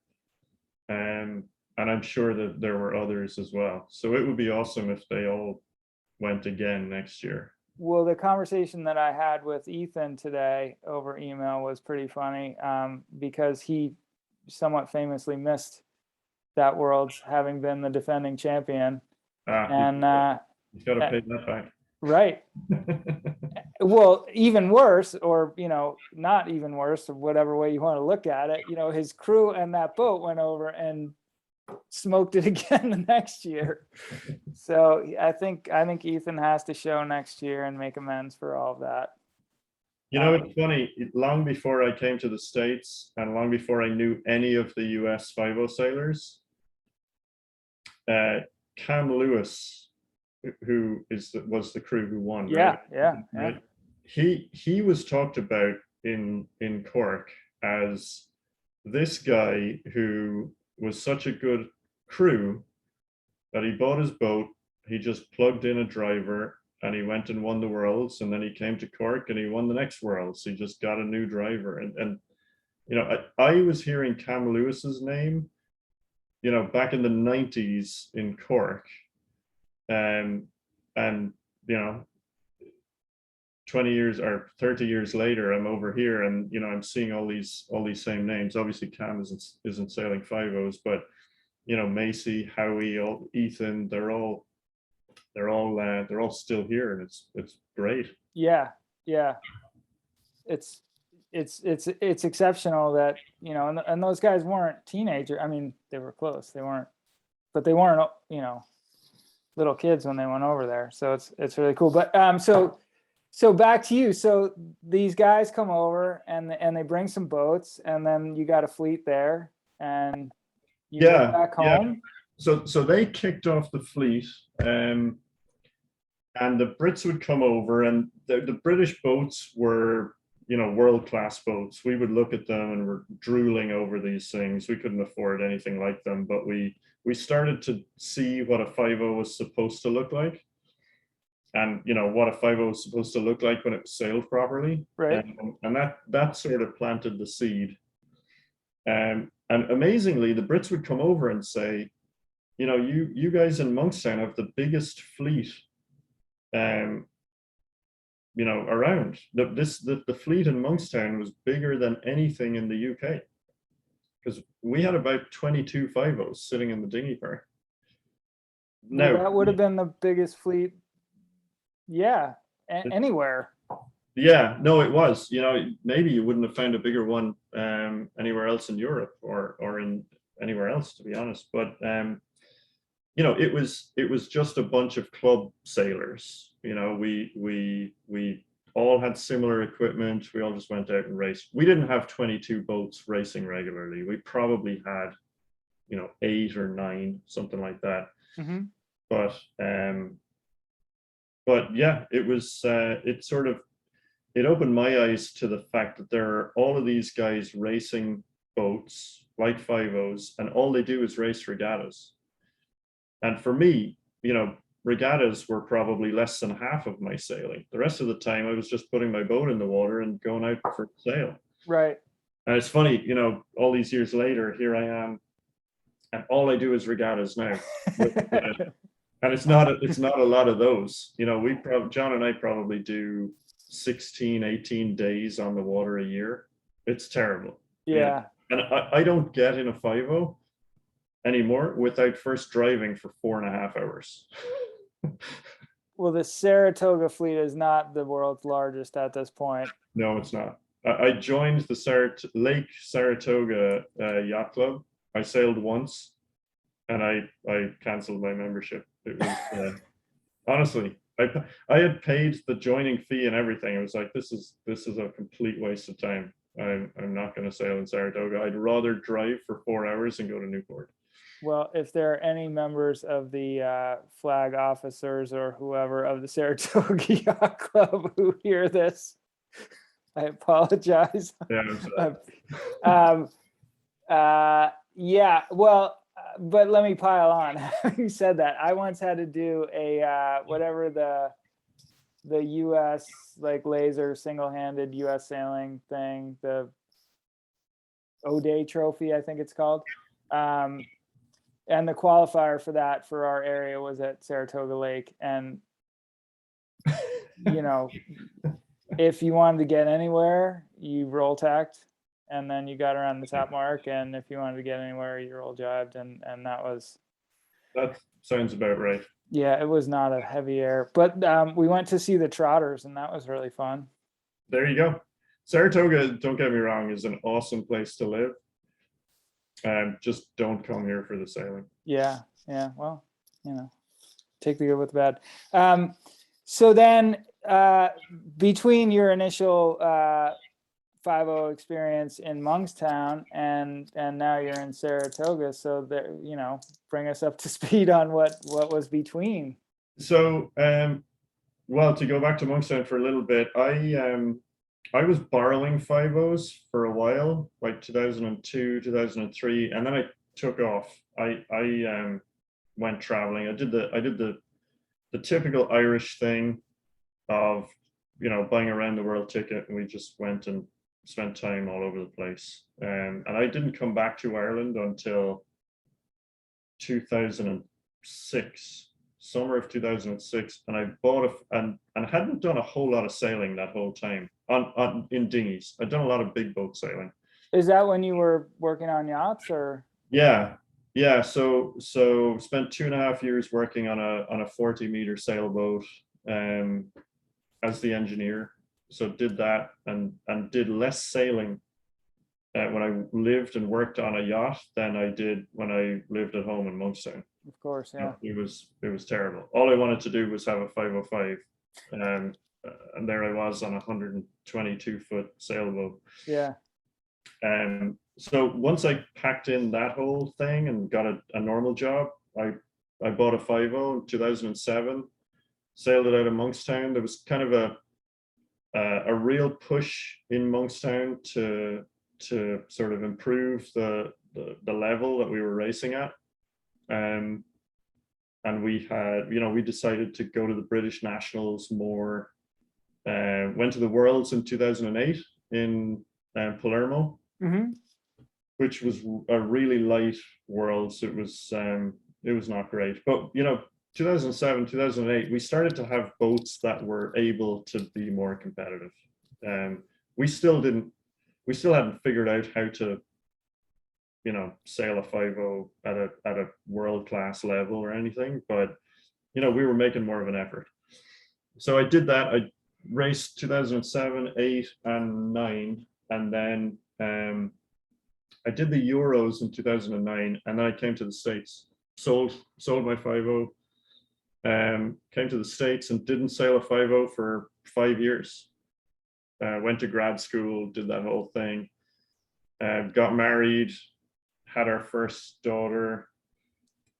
[SPEAKER 2] And I'm sure that there were others as well. So it would be awesome if they all went again next year.
[SPEAKER 1] Well, the conversation that I had with Ethan today over email was pretty funny, because he somewhat famously missed that Worlds, having been the defending champion. And
[SPEAKER 2] he's got to pay that back.
[SPEAKER 1] Right. Well, even worse, or, you know, not even worse, or whatever way you want to look at it, you know, his crew and that boat went over and smoked it again the next year. So I think Ethan has to show next year and make amends for all of that.
[SPEAKER 2] You know, it's funny, long before I came to the States and long before I knew any of the US 5.0 sailors, Cam Lewis, who was the crew who won.
[SPEAKER 1] Yeah,
[SPEAKER 2] right?
[SPEAKER 1] yeah.
[SPEAKER 2] He was talked about in Cork as this guy who was such a good crew that he bought his boat, he just plugged in a driver, and he went and won the Worlds, and then he came to Cork and he won the next Worlds. He just got a new driver, and you know, I was hearing Cam Lewis's name, you know, back in the 90s in Cork, and you know, 20 years or 30 years later, I'm over here, and you know, I'm seeing all these same names. Obviously, Cam isn't sailing 5.0s, but you know, Macy, Howie, Ethan, they're all still here, and it's great.
[SPEAKER 1] Yeah. It's exceptional that, you know, and those guys weren't teenager. I mean, they were close. They weren't, you know, little kids when they went over there. So it's really cool. But so back to you. So these guys come over and they bring some boats, and then you got a fleet there, and you go back home.
[SPEAKER 2] So they kicked off the fleet. And the Brits would come over, and the British boats were, world-class boats. We would look at them and we're drooling over these things. We couldn't afford anything like them, but we started to see what a 5.0 was supposed to look like, and what a 5.0 was supposed to look like when it was sailed properly.
[SPEAKER 1] Right.
[SPEAKER 2] And that sort of planted the seed. And amazingly, the Brits would come over and say, you guys in Monkstown have the biggest fleet around. The fleet in Monkstown was bigger than anything in the UK, because we had about 22 5.0s sitting in the dinghy park.
[SPEAKER 1] Well,
[SPEAKER 2] Now,
[SPEAKER 1] that would have been the biggest fleet. Yeah, anywhere.
[SPEAKER 2] yeah, no, it was. Maybe you wouldn't have found a bigger one anywhere else in Europe or in anywhere else, to be honest. But it was just a bunch of club sailors. We all had similar equipment. We all just went out and raced. We didn't have 22 boats racing regularly. We probably had, 8 or 9, something like that.
[SPEAKER 1] Mm-hmm.
[SPEAKER 2] But yeah, it was it opened my eyes to the fact that there are all of these guys racing boats like 5.0s, and all they do is race regattas. And for me, regattas were probably less than half of my sailing. The rest of the time, I was just putting my boat in the water and going out for a sail.
[SPEAKER 1] Right.
[SPEAKER 2] And it's funny, all these years later, here I am, and all I do is regattas now. And it's not a lot of those. John and I probably do 16, 18 days on the water a year. It's terrible.
[SPEAKER 1] Yeah.
[SPEAKER 2] And I don't get in a 5.0 anymore without first driving for 4.5 hours.
[SPEAKER 1] Well, the Saratoga fleet is not the world's largest at this point.
[SPEAKER 2] No, it's not. I joined the Lake Saratoga Yacht Club. I sailed once, and I canceled my membership. It was honestly, I had paid the joining fee and everything. It was like, this is a complete waste of time. I'm not going to sail in Saratoga. I'd rather drive for 4 hours and go to Newport.
[SPEAKER 1] Well, if there are any members of the flag officers or whoever of the Saratoga Yacht Club who hear this, I apologize.
[SPEAKER 2] Yeah,
[SPEAKER 1] yeah, well, but let me pile on. Having said that, I once had to do a whatever the U.S. like laser single-handed U.S. sailing thing, the O-Day trophy, I think it's called. And the qualifier for that for our area was at Saratoga Lake. And, if you wanted to get anywhere, you roll tacked, and then you got around the top mark. And if you wanted to get anywhere, you roll jibed. And
[SPEAKER 2] that sounds about right.
[SPEAKER 1] Yeah, it was not a heavy air, but we went to see the trotters, and that was really fun.
[SPEAKER 2] There you go. Saratoga, don't get me wrong, is an awesome place to live. Just don't come here for the sailing.
[SPEAKER 1] Yeah. Well, take the good with the bad. So then, between your initial 5.0 experience in Monkstown and now you're in Saratoga, so there, bring us up to speed on what was between.
[SPEAKER 2] So, well, to go back to Monkstown for a little bit, I was borrowing 5.0s for a while, like 2002, 2003, and then I took off. I went traveling. I did the typical Irish thing of, buying a round the world ticket, and we just went and spent time all over the place. And I didn't come back to Ireland until 2006, summer of 2006, and I bought and hadn't done a whole lot of sailing that whole time in dinghies. I'd done a lot of big boat sailing.
[SPEAKER 1] Is that when you were working on yachts, or?
[SPEAKER 2] Yeah. So spent 2.5 years working on a 40-meter sailboat as the engineer. So did that and did less sailing when I lived and worked on a yacht than I did when I lived at home in Monkstown.
[SPEAKER 1] Of course, yeah.
[SPEAKER 2] It was terrible. All I wanted to do was have a 5.05, and there I was on a 122-foot sailboat.
[SPEAKER 1] Yeah.
[SPEAKER 2] So once I packed in that whole thing and got a normal job, I bought a 5.0 in 2007, sailed it out of Monkstown. There was kind of a real push in Monkstown to sort of improve the level that we were racing at. And we had, we decided to go to the British Nationals more. Went to the Worlds in 2008 in Palermo, which was a really light Worlds. It was not great, but 2007, 2008, we started to have boats that were able to be more competitive. We still hadn't figured out how to, sail a 5.0 at a world-class level or anything, but, we were making more of an effort. So I did that. I raced 2007, 8, and 9, and then I did the Euros in 2009, and then I came to the States, sold my 5.0, came to the States and didn't sail a 5.0 for 5 years. Went to grad school, did that whole thing, got married, had our first daughter,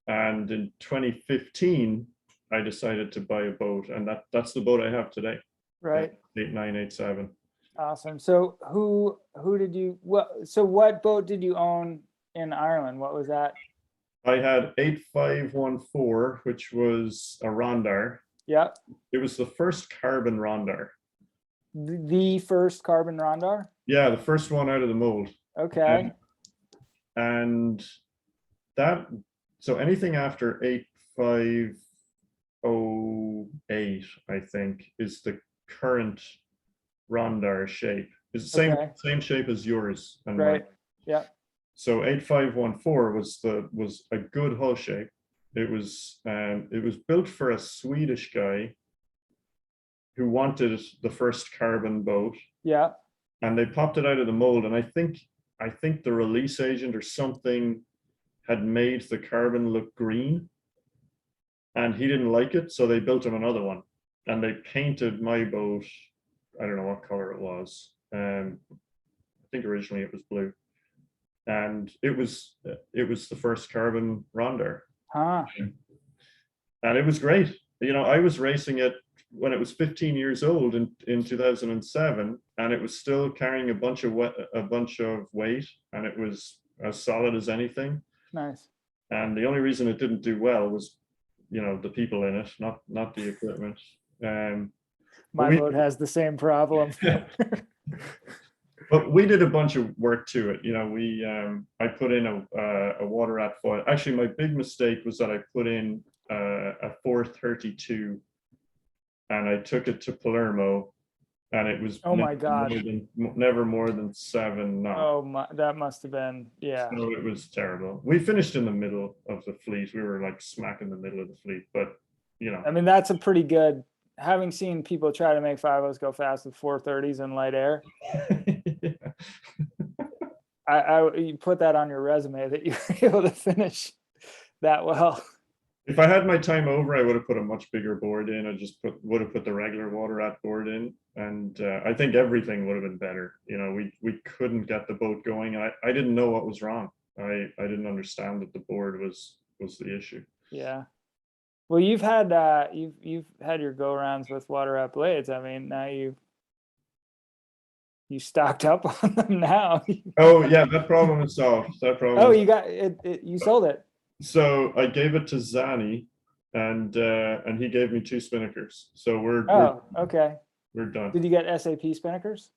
[SPEAKER 2] and in 2015 I decided to buy a boat, and that's the boat I have today.
[SPEAKER 1] Right.
[SPEAKER 2] 8987.
[SPEAKER 1] Awesome. So who did you, what boat did you own in Ireland? What was that?
[SPEAKER 2] I had 8514, which was a Rondar.
[SPEAKER 1] Yeah.
[SPEAKER 2] It was the first carbon Rondar.
[SPEAKER 1] The first carbon Rondar?
[SPEAKER 2] Yeah, the first one out of the mold.
[SPEAKER 1] Okay.
[SPEAKER 2] And that, so anything after 8508, I think, is the current Rondar shape. It's the same shape as yours and
[SPEAKER 1] right.
[SPEAKER 2] mine.
[SPEAKER 1] Yeah.
[SPEAKER 2] So 8514 was a good hull shape. It was built for a Swedish guy who wanted the first carbon boat.
[SPEAKER 1] Yeah.
[SPEAKER 2] And they popped it out of the mold, and I think the release agent or something had made the carbon look green, and he didn't like it, so they built him another one, and they painted my boat. I don't know what color it was. I think originally it was blue, and it was the first carbon Rondar.
[SPEAKER 1] Huh.
[SPEAKER 2] And it was great. I was racing it when it was 15 years old in 2007, and it was still carrying a bunch of weight, and it was as solid as anything.
[SPEAKER 1] Nice.
[SPEAKER 2] And the only reason it didn't do well was, the people in it, not the equipment.
[SPEAKER 1] My boat has the same problem.
[SPEAKER 2] But we did a bunch of work to it. I put in a water rat foil. Actually, my big mistake was that I put in a 432, and I took it to Palermo, and it was never more than 7 knots.
[SPEAKER 1] Oh my, that must have been, yeah.
[SPEAKER 2] So it was terrible. We finished in the middle of the fleet. We were like smack in the middle of the fleet, but
[SPEAKER 1] I mean, that's a pretty good, having seen people try to make 5.0s go fast with 430s in light air. You put that on your resume that you were able to finish that well.
[SPEAKER 2] If I had my time over, I would have put a much bigger board in. I just would have put the regular water rat board in, and I think everything would have been better. We couldn't get the boat going. I didn't know what was wrong. I didn't understand that the board was the issue.
[SPEAKER 1] Yeah. Well, you've had your go-rounds with water rat blades. I mean, now you stocked up on them now.
[SPEAKER 2] Oh yeah, that problem is solved. That problem.
[SPEAKER 1] Oh, you got it. You sold it.
[SPEAKER 2] So I gave it to Zani, and he gave me 2 spinnakers. So we're
[SPEAKER 1] okay.
[SPEAKER 2] We're done.
[SPEAKER 1] Did you get SAP spinnakers?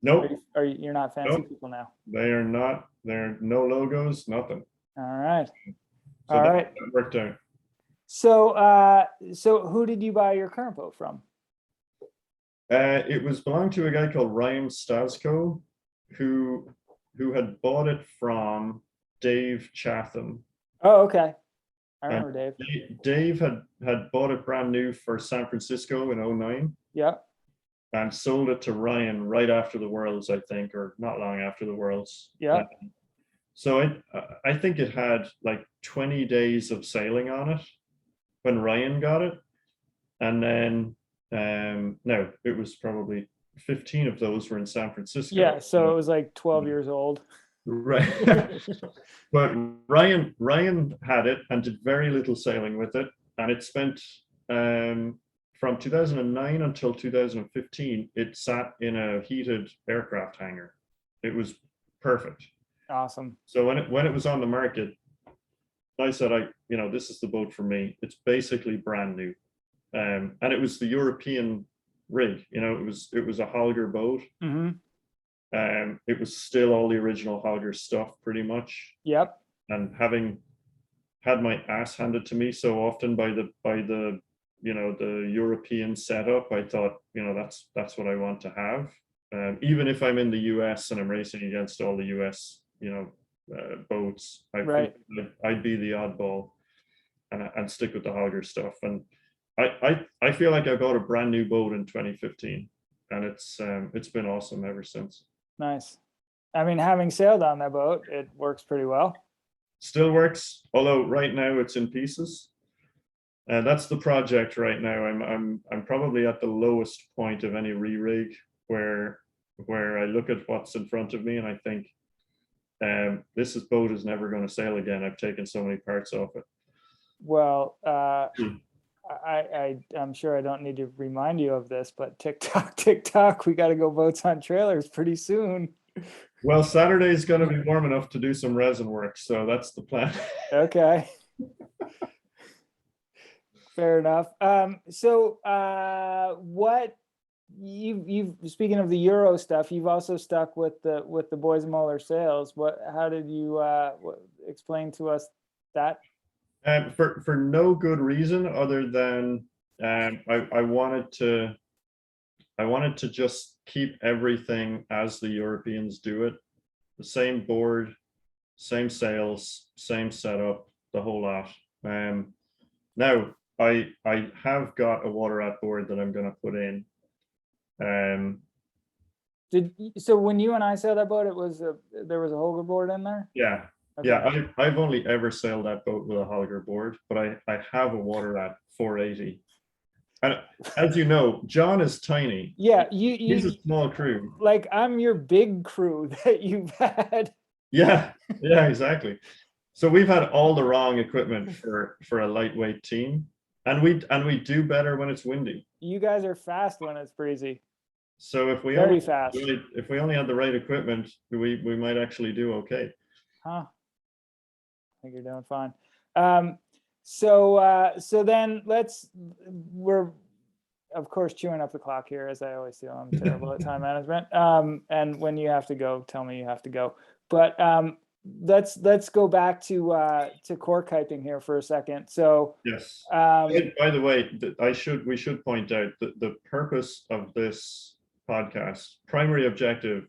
[SPEAKER 2] Nope.
[SPEAKER 1] You're not fancy people now?
[SPEAKER 2] They are not. They're no logos, nothing.
[SPEAKER 1] All right.
[SPEAKER 2] So that worked out.
[SPEAKER 1] So who did you buy your current boat from?
[SPEAKER 2] It was belonged to a guy called Ryan Stasko, who had bought it from Dave Chatham.
[SPEAKER 1] Oh, okay. I remember Dave.
[SPEAKER 2] Dave had bought it brand new for San Francisco in 2009.
[SPEAKER 1] Yeah.
[SPEAKER 2] And sold it to Ryan right after the Worlds, I think, or not long after the Worlds.
[SPEAKER 1] Yeah.
[SPEAKER 2] So I think it had like 20 days of sailing on it when Ryan got it. And then, no, it was probably 15 of those were in San Francisco.
[SPEAKER 1] Yeah, so it was like 12 years old.
[SPEAKER 2] Right. But Ryan had it and did very little sailing with it. And it spent from 2009 until 2015, it sat in a heated aircraft hangar. It was perfect.
[SPEAKER 1] Awesome.
[SPEAKER 2] So when it was on the market, I said, this is the boat for me. It's basically brand new. And it was the European rig, it was a Holger boat.
[SPEAKER 1] Mm-hmm.
[SPEAKER 2] It was still all the original Holger stuff pretty much.
[SPEAKER 1] Yep.
[SPEAKER 2] And having had my ass handed to me so often by the the European setup, I thought, that's what I want to have. Even if I'm in the US and I'm racing against all the US, boats,
[SPEAKER 1] Right.
[SPEAKER 2] I'd be the oddball and stick with the Holger stuff. And I feel like I got a brand new boat in 2015, and it's been awesome ever since.
[SPEAKER 1] Nice. I mean, having sailed on that boat, it works pretty well.
[SPEAKER 2] Still works, although right now it's in pieces. And that's the project right now. I'm probably at the lowest point of any re-rig where I look at what's in front of me and I think, this boat is never going to sail again. I've taken so many parts off it.
[SPEAKER 1] Well, I'm sure I don't need to remind you of this, but TikTok, we got to go boats on trailers pretty soon.
[SPEAKER 2] Well, Saturday is going to be warm enough to do some resin work, so that's the plan.
[SPEAKER 1] Okay. Fair enough. So what you've speaking of the Euro stuff, you've also stuck with the Boys Muller sales. How did you explain to us that?
[SPEAKER 2] For no good reason other than I wanted to just keep everything as the Europeans do it. The same board, same sails, same setup, the whole lot. Now I have got a water out board that I'm going to put in.
[SPEAKER 1] So when you and I sailed that boat, there was a Holger board in there?
[SPEAKER 2] Yeah. Okay. Yeah, I've only ever sailed that boat with a Holger board, but I have a water rat 480. And as you know, John is tiny.
[SPEAKER 1] Yeah,
[SPEAKER 2] he's a small crew.
[SPEAKER 1] Like I'm your big crew that you've had.
[SPEAKER 2] Yeah, exactly. So we've had all the wrong equipment for a lightweight team, and we do better when it's windy.
[SPEAKER 1] You guys are fast when it's breezy.
[SPEAKER 2] So if we
[SPEAKER 1] very fast.
[SPEAKER 2] If we only had the right equipment, we might actually do okay.
[SPEAKER 1] Huh. I think you're doing fine. So then we're of course chewing up the clock here, as I always do. I'm terrible at time management. And when you have to go, tell me you have to go. But let's go back to cork hyping here for a second. So
[SPEAKER 2] yes. By the way, we should point out that the purpose of this podcast, primary objective,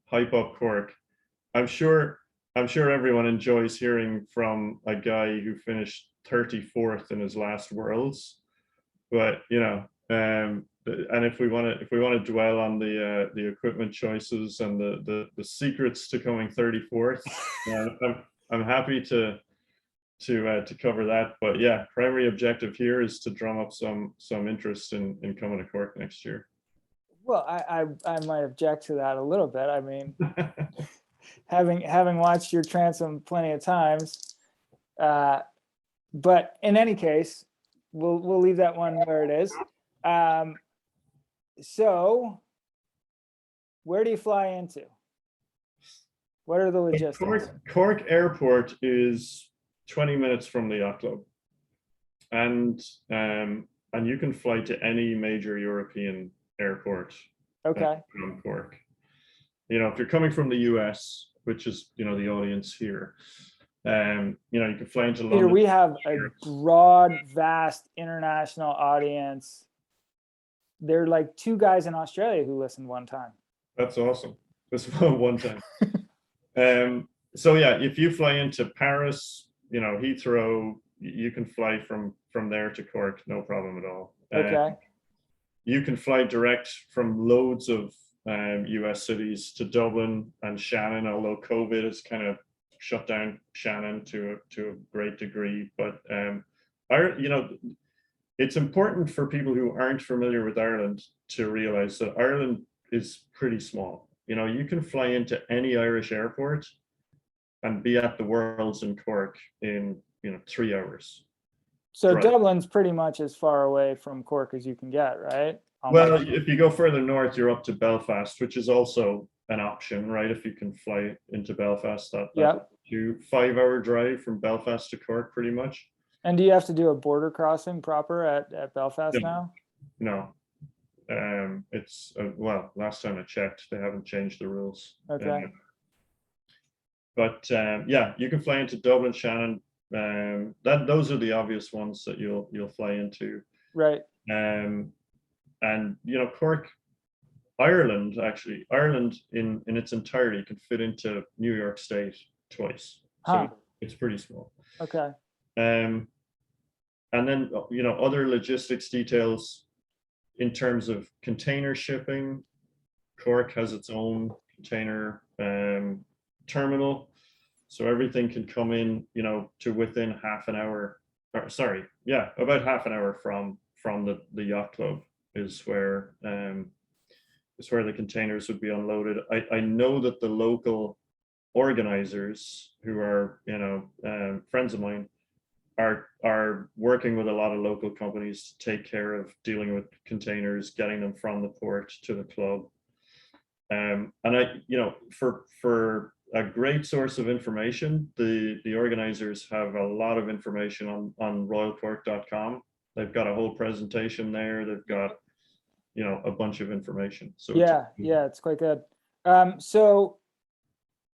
[SPEAKER 2] hype up Cork. I'm sure everyone enjoys hearing from a guy who finished 34th in his last Worlds, but and if we want to dwell on the equipment choices and the secrets to coming 34th, I'm happy to cover that. But yeah, primary objective here is to drum up some interest in coming to Cork next year.
[SPEAKER 1] Well, I might object to that a little bit. I mean, having watched your transom plenty of times, but in any case, we'll leave that one where it is. So where do you fly into? What are the logistics?
[SPEAKER 2] Cork Airport is 20 minutes from the yacht club, and you can fly to any major European airport.
[SPEAKER 1] Okay.
[SPEAKER 2] From Cork. If you're coming from the US, which is the audience here, you can fly into London.
[SPEAKER 1] Peter, we have a broad, vast international audience. There are like 2 guys in Australia who listened one time.
[SPEAKER 2] That's awesome. This one time. So yeah, if you fly into Paris, Heathrow, you can fly from there to Cork, no problem at all.
[SPEAKER 1] Okay.
[SPEAKER 2] You can fly direct from loads of US cities to Dublin and Shannon, although COVID has kind of shut down Shannon to a great degree. But it's important for people who aren't familiar with Ireland to realize that Ireland is pretty small. You can fly into any Irish airport and be at the Worlds in Cork in 3 hours.
[SPEAKER 1] So
[SPEAKER 2] drive.
[SPEAKER 1] Dublin's pretty much as far away from Cork as you can get, right?
[SPEAKER 2] Well,
[SPEAKER 1] Almost.
[SPEAKER 2] if you go further north, you're up to Belfast, which is also an option, right? If you can fly into Belfast, that
[SPEAKER 1] Yep.
[SPEAKER 2] you 5 hour drive from Belfast to Cork, pretty much.
[SPEAKER 1] And do you have to do a border crossing proper at Belfast now?
[SPEAKER 2] No, it's well, last time I checked, they haven't changed the rules.
[SPEAKER 1] Okay.
[SPEAKER 2] But yeah, you can fly into Dublin, Shannon. Those are the obvious ones that you'll fly into.
[SPEAKER 1] Right.
[SPEAKER 2] And Cork, Ireland, actually, Ireland in its entirety can fit into New York State twice. So
[SPEAKER 1] Huh.
[SPEAKER 2] it's pretty small.
[SPEAKER 1] Okay.
[SPEAKER 2] And then other logistics details in terms of container shipping. Cork has its own container terminal, so everything can come in, to within half an hour. Or sorry, yeah, about half an hour from the yacht club is where the containers would be unloaded. I know that the local organizers, who are friends of mine, are working with a lot of local companies to take care of dealing with containers, getting them from the port to the club. And for a great source of information, the organizers have a lot of information on royalcork.com. They've got a whole presentation there. They've got a bunch of information. So
[SPEAKER 1] yeah, it's quite good. So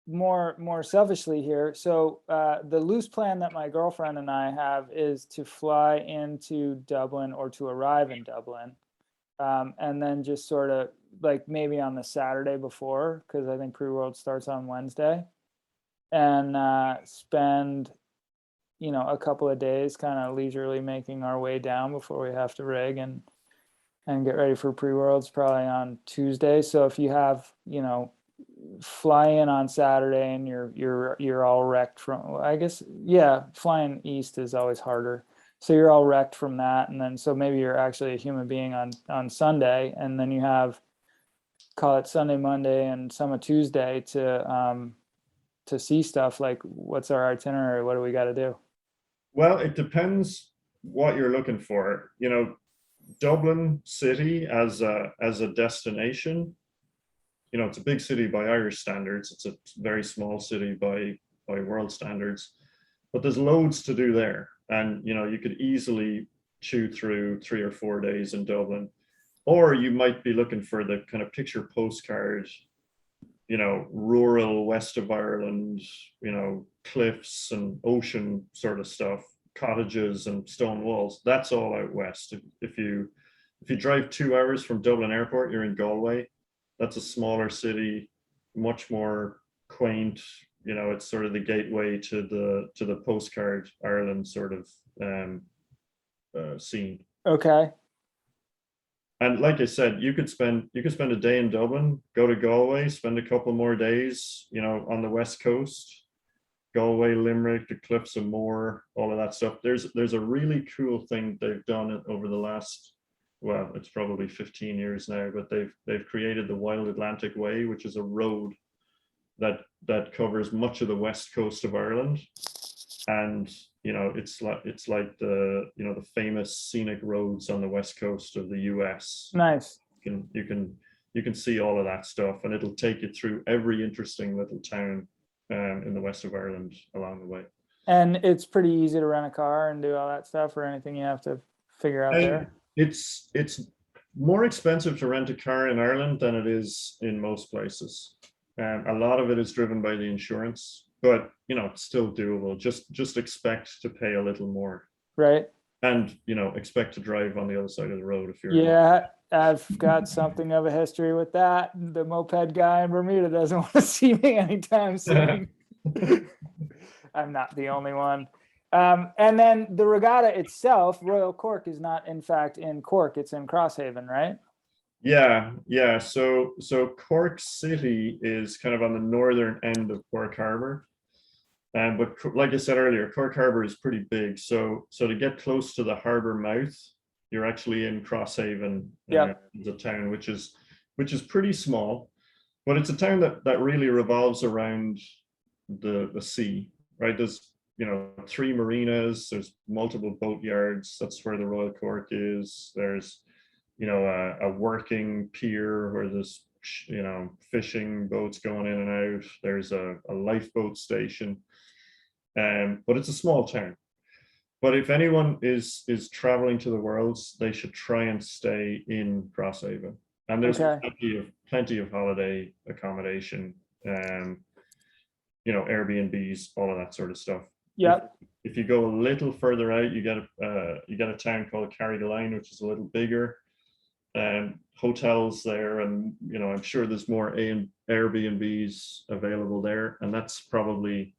[SPEAKER 1] more selfishly here, so the loose plan that my girlfriend and I have is to fly into Dublin or to arrive in Dublin, and then just sort of like maybe on the Saturday before, because I think Pre-World starts on Wednesday, and spend a couple of days kind of leisurely making our way down before we have to rig and get ready for Pre-Worlds probably on Tuesday. So if you have fly in on Saturday and you're all wrecked from, I guess, yeah, flying east is always harder. So you're all wrecked from that, and then so maybe you're actually a human being on Sunday, and then you have, call it Sunday, Monday, and some of Tuesday to see stuff. Like, what's our itinerary? What do we got to do?
[SPEAKER 2] Well, it depends what you're looking for. Dublin City as a destination, it's a big city by Irish standards. It's a very small city by world standards, but there's loads to do there. And, you could easily chew through 3 or 4 days in Dublin, or you might be looking for the kind of picture postcard, rural west of Ireland, cliffs and ocean sort of stuff, cottages and stone walls. That's all out west. If you drive 2 hours from Dublin Airport, you're in Galway. That's a smaller city, much more quaint. It's sort of the gateway to the postcard Ireland sort of scene.
[SPEAKER 1] Okay.
[SPEAKER 2] And like I said, you could spend a day in Dublin, go to Galway, spend a couple more days, on the west coast, Galway, Limerick, the Cliffs of Moher, all of that stuff. There's a really cool thing they've done over the last, well, it's probably 15 years now, but they've created the Wild Atlantic Way, which is a road that covers much of the west coast of Ireland. And it's like the the famous scenic roads on the west coast of the US.
[SPEAKER 1] Nice.
[SPEAKER 2] You can see all of that stuff, and it'll take you through every interesting little town in the west of Ireland along the way.
[SPEAKER 1] And it's pretty easy to rent a car and do all that stuff, or anything you have to figure out there?
[SPEAKER 2] It's more expensive to rent a car in Ireland than it is in most places. A lot of it is driven by the insurance, but it's still doable. Just expect to pay a little more,
[SPEAKER 1] Right.
[SPEAKER 2] and expect to drive on the other side of the road if you're.
[SPEAKER 1] Yeah, I've got something of a history with that. The moped guy in Bermuda doesn't want to see me anytime soon. I'm not the only one. And then the regatta itself, Royal Cork, is not in fact in Cork, it's in Crosshaven, right?
[SPEAKER 2] Yeah. So Cork City is kind of on the northern end of Cork Harbour. But like I said earlier, Cork Harbour is pretty big. So to get close to the harbour mouth, you're actually in Crosshaven, the town, which is pretty small, but it's a town that really revolves around the sea, right? 3 marinas. There's multiple boat yards. That's where the Royal Cork is. There's, a working pier where there's, fishing boats going in and out. There's a lifeboat station. But it's a small town. But if anyone is traveling to the Worlds, they should try and stay in Crosshaven. And there's plenty of holiday accommodation, Airbnbs, all of that sort of stuff.
[SPEAKER 1] Yeah.
[SPEAKER 2] If you go a little further out, you get a town called Carrigaline, which is a little bigger. Hotels there, and I'm sure there's more Airbnbs available there, and that's probably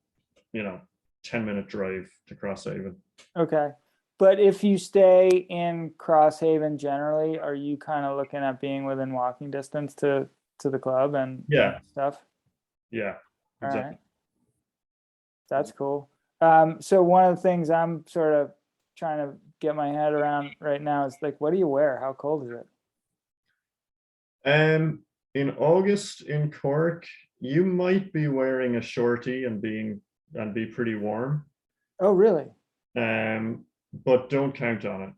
[SPEAKER 2] 10-minute drive to Crosshaven.
[SPEAKER 1] Okay. But if you stay in Crosshaven generally, are you kind of looking at being within walking distance to the club and stuff?
[SPEAKER 2] Yeah.
[SPEAKER 1] All
[SPEAKER 2] Exactly.
[SPEAKER 1] right. That's cool. So one of the things I'm sort of trying to get my head around right now is like, what do you wear? How cold is it?
[SPEAKER 2] In August in Cork, you might be wearing a shorty and be pretty warm.
[SPEAKER 1] Oh, really?
[SPEAKER 2] But don't count on it.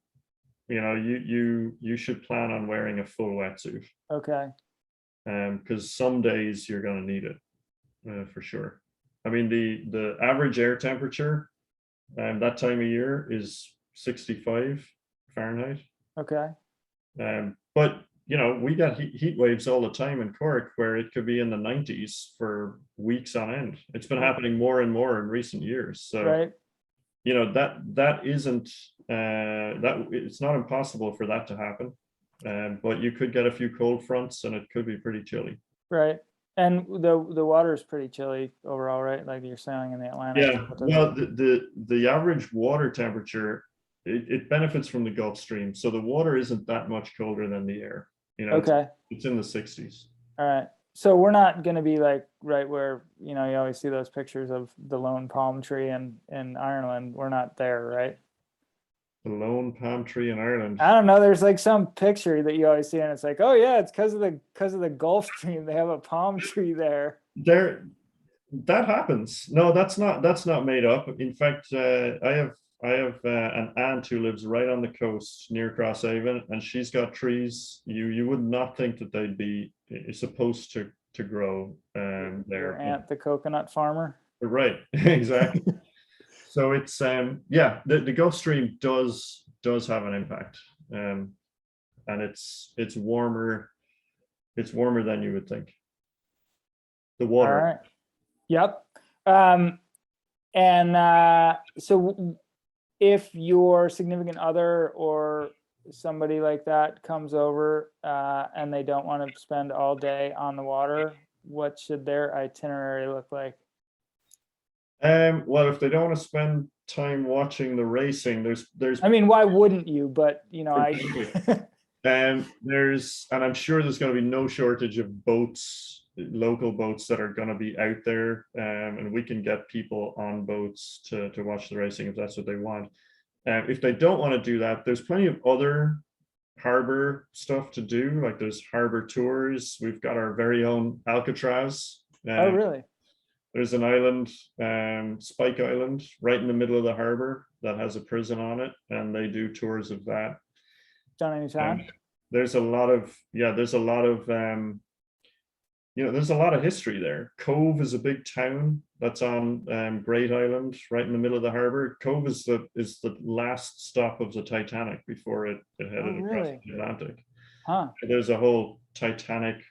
[SPEAKER 2] You should plan on wearing a full wetsuit.
[SPEAKER 1] Okay.
[SPEAKER 2] Because some days you're going to need it, for sure. I mean, the average air temperature that time of year is 65 Fahrenheit.
[SPEAKER 1] Okay.
[SPEAKER 2] But we got heat waves all the time in Cork where it could be in the 90s for weeks on end. It's been happening more and more in recent years. So,
[SPEAKER 1] right.
[SPEAKER 2] That isn't that it's not impossible for that to happen. But you could get a few cold fronts and it could be pretty chilly.
[SPEAKER 1] Right. And the water is pretty chilly overall, right? Like you're sailing in the Atlantic.
[SPEAKER 2] Yeah. Well, the average water temperature, it benefits from the Gulf Stream. So the water isn't that much colder than the air.
[SPEAKER 1] Okay.
[SPEAKER 2] It's in the 60s.
[SPEAKER 1] All right. So we're not going to be like right where, you always see those pictures of the lone palm tree in Ireland. We're not there, right?
[SPEAKER 2] The lone palm tree in Ireland.
[SPEAKER 1] I don't know. There's like some picture that you always see, and it's like, oh yeah, it's because of the Gulf Stream. They have a palm tree there.
[SPEAKER 2] That happens. No, that's not made up. In fact, I have an aunt who lives right on the coast near Crosshaven, and she's got trees. You would not think that they'd be supposed to grow there.
[SPEAKER 1] Your aunt, the coconut farmer.
[SPEAKER 2] Right, exactly. So it's the Gulf Stream does have an impact, and it's warmer. It's warmer than you would think. The water.
[SPEAKER 1] All right. Yep. So if your significant other or somebody like that comes over and they don't want to spend all day on the water, what should their itinerary look like?
[SPEAKER 2] Well, if they don't want to spend time watching the racing, there's
[SPEAKER 1] I mean, why wouldn't you? But
[SPEAKER 2] and I'm sure there's going to be no shortage of boats, local boats that are going to be out there, and we can get people on boats to watch the racing if that's what they want. If they don't want to do that, there's plenty of other harbor stuff to do. Like there's harbor tours. We've got our very own Alcatraz.
[SPEAKER 1] Oh, really?
[SPEAKER 2] There's an island, Spike Island, right in the middle of the harbor that has a prison on it, and they do tours of that.
[SPEAKER 1] Done any time?
[SPEAKER 2] There's a lot of there's a lot of history there. Cove is a big town that's on Great Island, right in the middle of the harbor. Cove is the last stop of the Titanic before it headed across the Atlantic.
[SPEAKER 1] Huh.
[SPEAKER 2] There's a whole Titanic,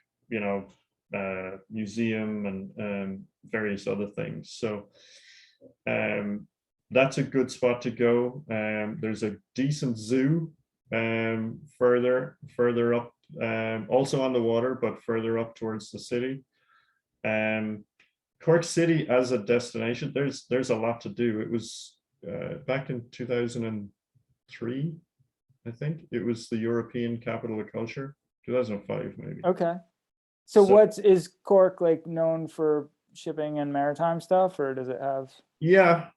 [SPEAKER 2] museum and various other things. So that's a good spot to go. There's a decent zoo further up, also on the water, but further up towards the city. Cork City as a destination, there's a lot to do. It was back in 2003, I think it was the European Capital of Culture, 2005 maybe.
[SPEAKER 1] Okay. So is Cork like known for shipping and maritime stuff, or does it have? Yeah.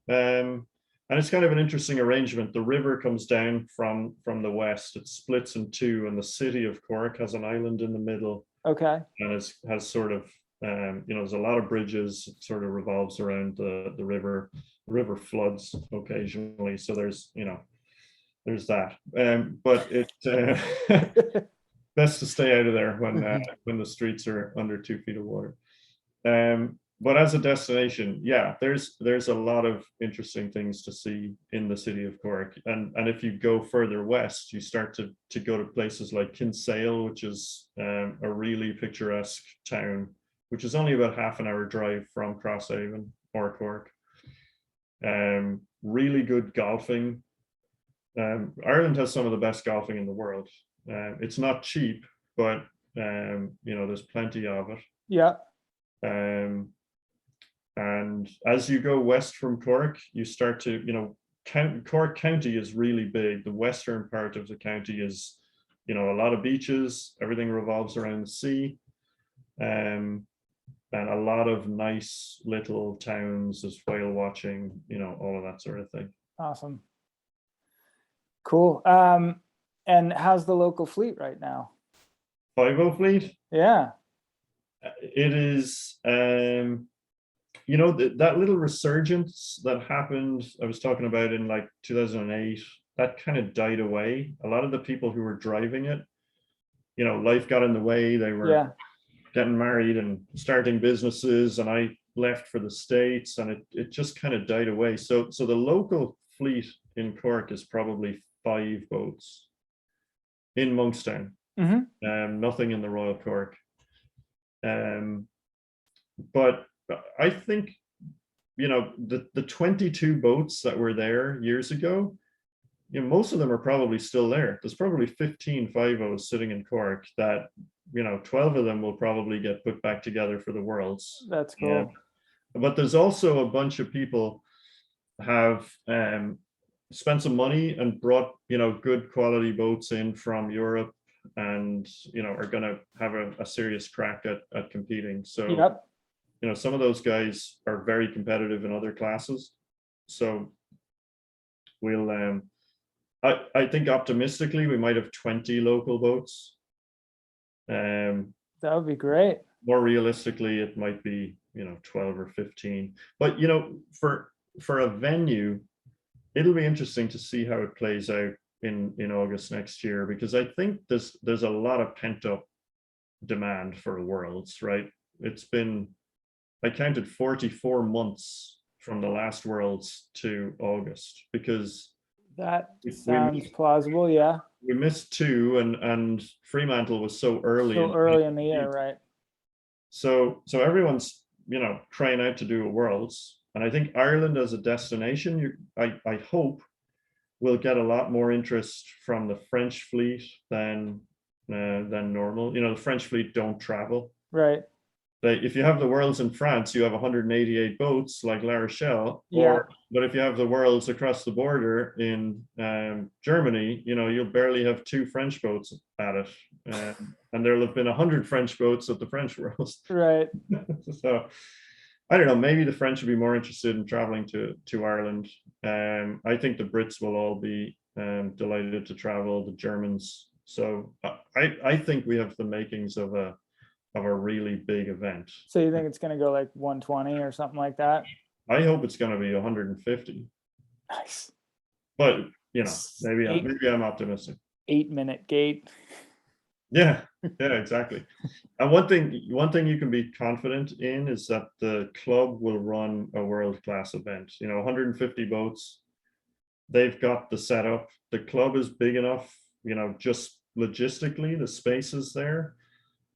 [SPEAKER 2] And it's kind of an interesting arrangement. The river comes down from the west. It splits in two, and the city of Cork has an island in the middle.
[SPEAKER 1] Okay.
[SPEAKER 2] And has sort of There's a lot of bridges. It sort of revolves around the river. The river floods occasionally, so there's that. But it best to stay out of there when the streets are under 2 feet of water. But as a destination, yeah, there's a lot of interesting things to see in the city of Cork. And if you go further west, you start to go to places like Kinsale, which is a really picturesque town, which is only about half an hour drive from Crosshaven or Cork. Really good golfing. Ireland has some of the best golfing in the world. It's not cheap, but there's plenty of it.
[SPEAKER 1] Yeah.
[SPEAKER 2] And as you go west from Cork, you start to, Cork County is really big. The western part of the county is, a lot of beaches. Everything revolves around the sea. And a lot of nice little towns. There's whale watching, all of that sort of thing.
[SPEAKER 1] Awesome. Cool. And how's the local fleet right now?
[SPEAKER 2] 5-0 fleet?
[SPEAKER 1] Yeah.
[SPEAKER 2] It is, that little resurgence that happened, I was talking about in like 2008, that kind of died away. A lot of the people who were driving it, life got in the way. They were getting married and starting businesses, and I left for the States, and it just kind of died away. So the local fleet in Cork is probably 5 boats in Monkstown. Nothing in the Royal Cork. But I think, the 22 boats that were there years ago, most of them are probably still there. There's probably 15 5-0s sitting in Cork that, 12 of them will probably get put back together for the Worlds.
[SPEAKER 1] That's cool.
[SPEAKER 2] But there's also a bunch of people have spent some money and brought, good quality boats in from Europe, and, are going to have a serious crack at competing. So, some of those guys are very competitive in other classes. So we'll, I think optimistically, we might have 20 local boats.
[SPEAKER 1] That would be great.
[SPEAKER 2] More realistically, it might be, 12 or 15. But, for a venue, it'll be interesting to see how it plays out in August next year, because I think there's a lot of pent up demand for Worlds, right? I counted 44 months from the last Worlds to August, because
[SPEAKER 1] that sounds plausible. Yeah,
[SPEAKER 2] we missed 2, and Fremantle was so early
[SPEAKER 1] in the year, right?
[SPEAKER 2] So everyone's crying out to do a Worlds, and I think Ireland as a destination, I hope we'll get a lot more interest from the French fleet than normal. The French fleet don't travel.
[SPEAKER 1] Right.
[SPEAKER 2] If you have the Worlds in France, you have 188 boats like La Rochelle. But if you have the Worlds across the border in Germany, you'll barely have 2 French boats at it. And there'll have been 100 French boats at the French Worlds.
[SPEAKER 1] Right.
[SPEAKER 2] So I don't know, maybe the French would be more interested in traveling to Ireland. I think the Brits will all be delighted to travel, the Germans. So I think we have the makings of a really big event.
[SPEAKER 1] So you think it's going to go like 120 or something like that?
[SPEAKER 2] I hope it's going to be 150.
[SPEAKER 1] Nice.
[SPEAKER 2] But maybe I'm optimistic.
[SPEAKER 1] 8-minute gate.
[SPEAKER 2] Yeah, exactly. And one thing you can be confident in is that the club will run a world-class event. 150 boats. They've got the setup. The club is big enough, just logistically, the space is there.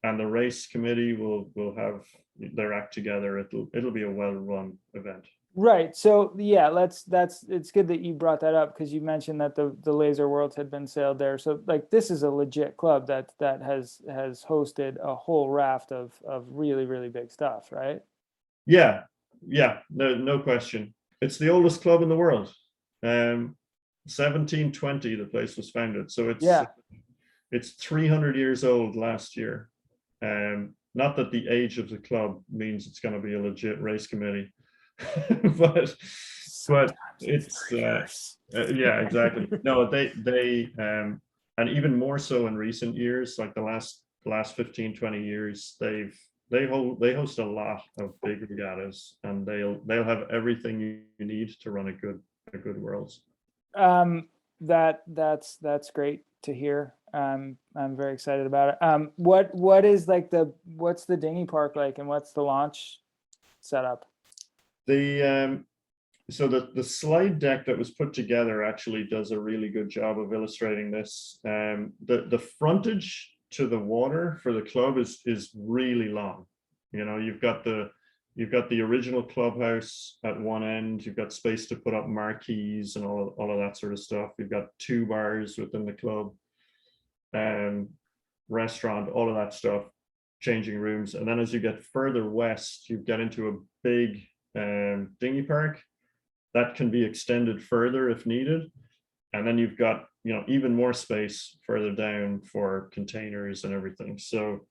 [SPEAKER 2] And the race committee will have their act together. It'll be a well-run event.
[SPEAKER 1] Right. So yeah, it's good that you brought that up, because you mentioned that the Laser Worlds had been sailed there. So like, this is a legit club that has hosted a whole raft of really, really big stuff, right?
[SPEAKER 2] Yeah. No question. It's the oldest club in the world. 1720 the place was founded. So it's 300 years old last year. Not that the age of the club means it's going to be a legit race committee, but it's yeah, exactly. No, they and even more so in recent years, like the last 15-20 years, they've they host a lot of big regattas, and they'll have everything you need to run a good Worlds.
[SPEAKER 1] That's great to hear. I'm very excited about it. What is like what's the dinghy park like, and what's the launch setup?
[SPEAKER 2] So the slide deck that was put together actually does a really good job of illustrating this. The frontage to the water for the club is really long. You know, you've got the original clubhouse at one end. You've got space to put up marquees and all of that sort of stuff. You've got 2 bars within the club, restaurant, all of that stuff, changing rooms. And then as you get further west, you get into a big dinghy park that can be extended further if needed. And then you've got, you know, even more space further down for containers and everything. So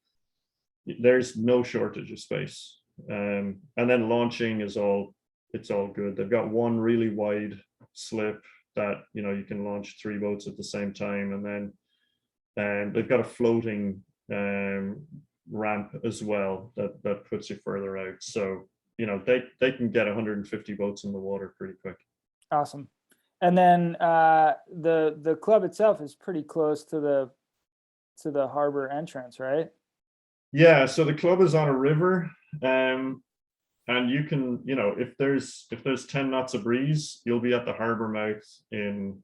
[SPEAKER 2] there's no shortage of space. And then launching it's all good. They've got one really wide slip that, you know, you can launch 3 boats at the same time. And then they've got a floating ramp as well that puts you further out. So, you know, they can get 150 boats in the water pretty quick.
[SPEAKER 1] Awesome. And then the club itself is pretty close to the harbor entrance, right?
[SPEAKER 2] Yeah, so the club is on a river, and you can, you know, if there's 10 knots of breeze, you'll be at the harbor mouth in,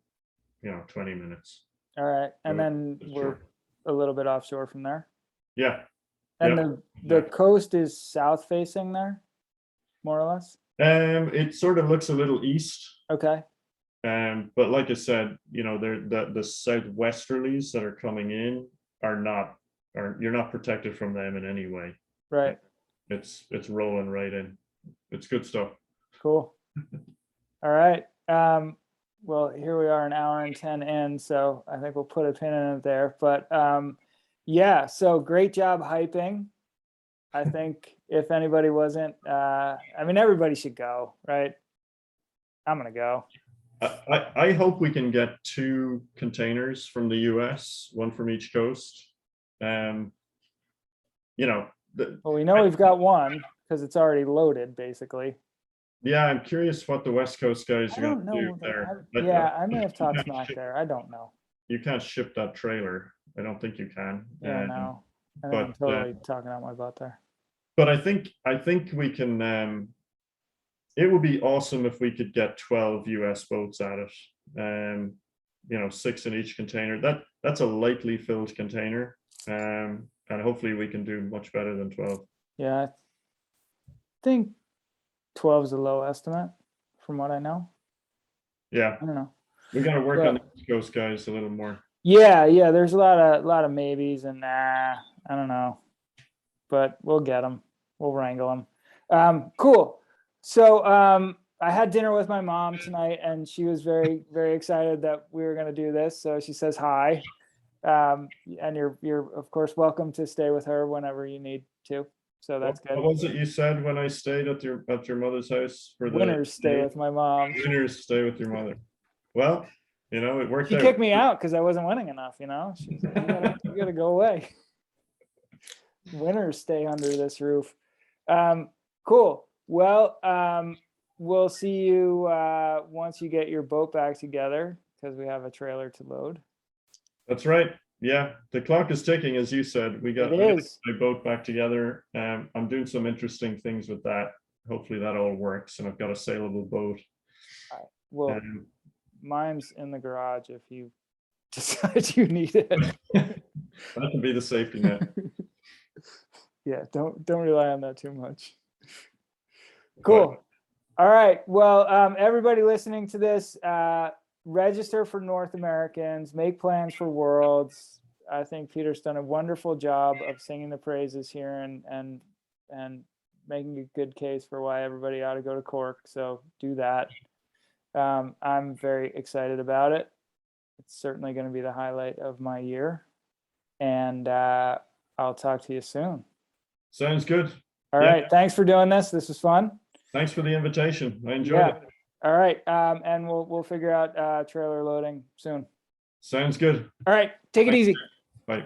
[SPEAKER 2] you know, 20 minutes.
[SPEAKER 1] All right, and
[SPEAKER 2] So
[SPEAKER 1] then
[SPEAKER 2] it's
[SPEAKER 1] we're
[SPEAKER 2] short.
[SPEAKER 1] a little bit offshore from there.
[SPEAKER 2] Yeah.
[SPEAKER 1] And
[SPEAKER 2] Yep.
[SPEAKER 1] the coast is south facing there, more or less.
[SPEAKER 2] It sort of looks a little east.
[SPEAKER 1] Okay.
[SPEAKER 2] But like I said, you know, the southwesterlies that are coming in you're not protected from them in any way.
[SPEAKER 1] Right.
[SPEAKER 2] It's rolling right in. It's good stuff.
[SPEAKER 1] Cool. All right. Well, here we are, an hour and 10 in, so I think we'll put a pin in it there. But yeah, so great job hyping. I think if anybody wasn't, I mean, everybody should go, right? I'm gonna go.
[SPEAKER 2] I hope we can get 2 containers from the US, one from each coast. You know,
[SPEAKER 1] Well, we know we've got one because it's already loaded, basically.
[SPEAKER 2] yeah, I'm curious what the West Coast guys
[SPEAKER 1] I
[SPEAKER 2] are
[SPEAKER 1] don't
[SPEAKER 2] going to
[SPEAKER 1] know.
[SPEAKER 2] do there.
[SPEAKER 1] Yeah, I may have talked smack there. I don't know.
[SPEAKER 2] You can't ship that trailer. I don't think you can.
[SPEAKER 1] Yeah, no. I think
[SPEAKER 2] but,
[SPEAKER 1] I'm totally talking out my butt there.
[SPEAKER 2] But I think we can. It would be awesome if we could get 12 US boats at it. You know, 6 in each container. That's a lightly filled container. And hopefully we can do much better than 12.
[SPEAKER 1] Yeah, I think 12 is a low estimate from what I know.
[SPEAKER 2] Yeah,
[SPEAKER 1] I don't know.
[SPEAKER 2] we got to work on the East Coast guys a little more.
[SPEAKER 1] Yeah, there's a lot of maybes and I don't know, but we'll get them. We'll wrangle them. Cool. So I had dinner with my mom tonight, and she was very, very excited that we were going to do this. So she says hi, and you're of course welcome to stay with her whenever you need to. So that's good.
[SPEAKER 2] What was it you said when I stayed at your mother's house for the
[SPEAKER 1] Winners stay with my mom.
[SPEAKER 2] Winners stay with your mother. Well, you know, it worked
[SPEAKER 1] She
[SPEAKER 2] out.
[SPEAKER 1] kicked me out because I wasn't winning enough. You know, she's like, you gotta go away. Winners stay under this roof. Cool. Well, we'll see you once you get your boat back together, because we have a trailer to load.
[SPEAKER 2] That's right. Yeah, the clock is ticking, as you said. We got my boat back together. I'm doing some interesting things with that. Hopefully that all works, and I've got a saleable boat.
[SPEAKER 1] Well, mine's in the garage if you decide you need it.
[SPEAKER 2] That can be the safety net.
[SPEAKER 1] Yeah, don't rely on that too much. Cool. All right. Well, everybody listening to this, register for North Americans, make plans for Worlds. I think Peter's done a wonderful job of singing the praises here and making a good case for why everybody ought to go to Cork. So do that. I'm very excited about it. It's certainly going to be the highlight of my year. And I'll talk to you soon.
[SPEAKER 2] Sounds good.
[SPEAKER 1] All right. Thanks for doing this. This was fun.
[SPEAKER 2] Thanks for the invitation. I enjoyed it.
[SPEAKER 1] All right. And we'll figure out trailer loading soon.
[SPEAKER 2] Sounds good.
[SPEAKER 1] All right. Take it easy.
[SPEAKER 2] Bye.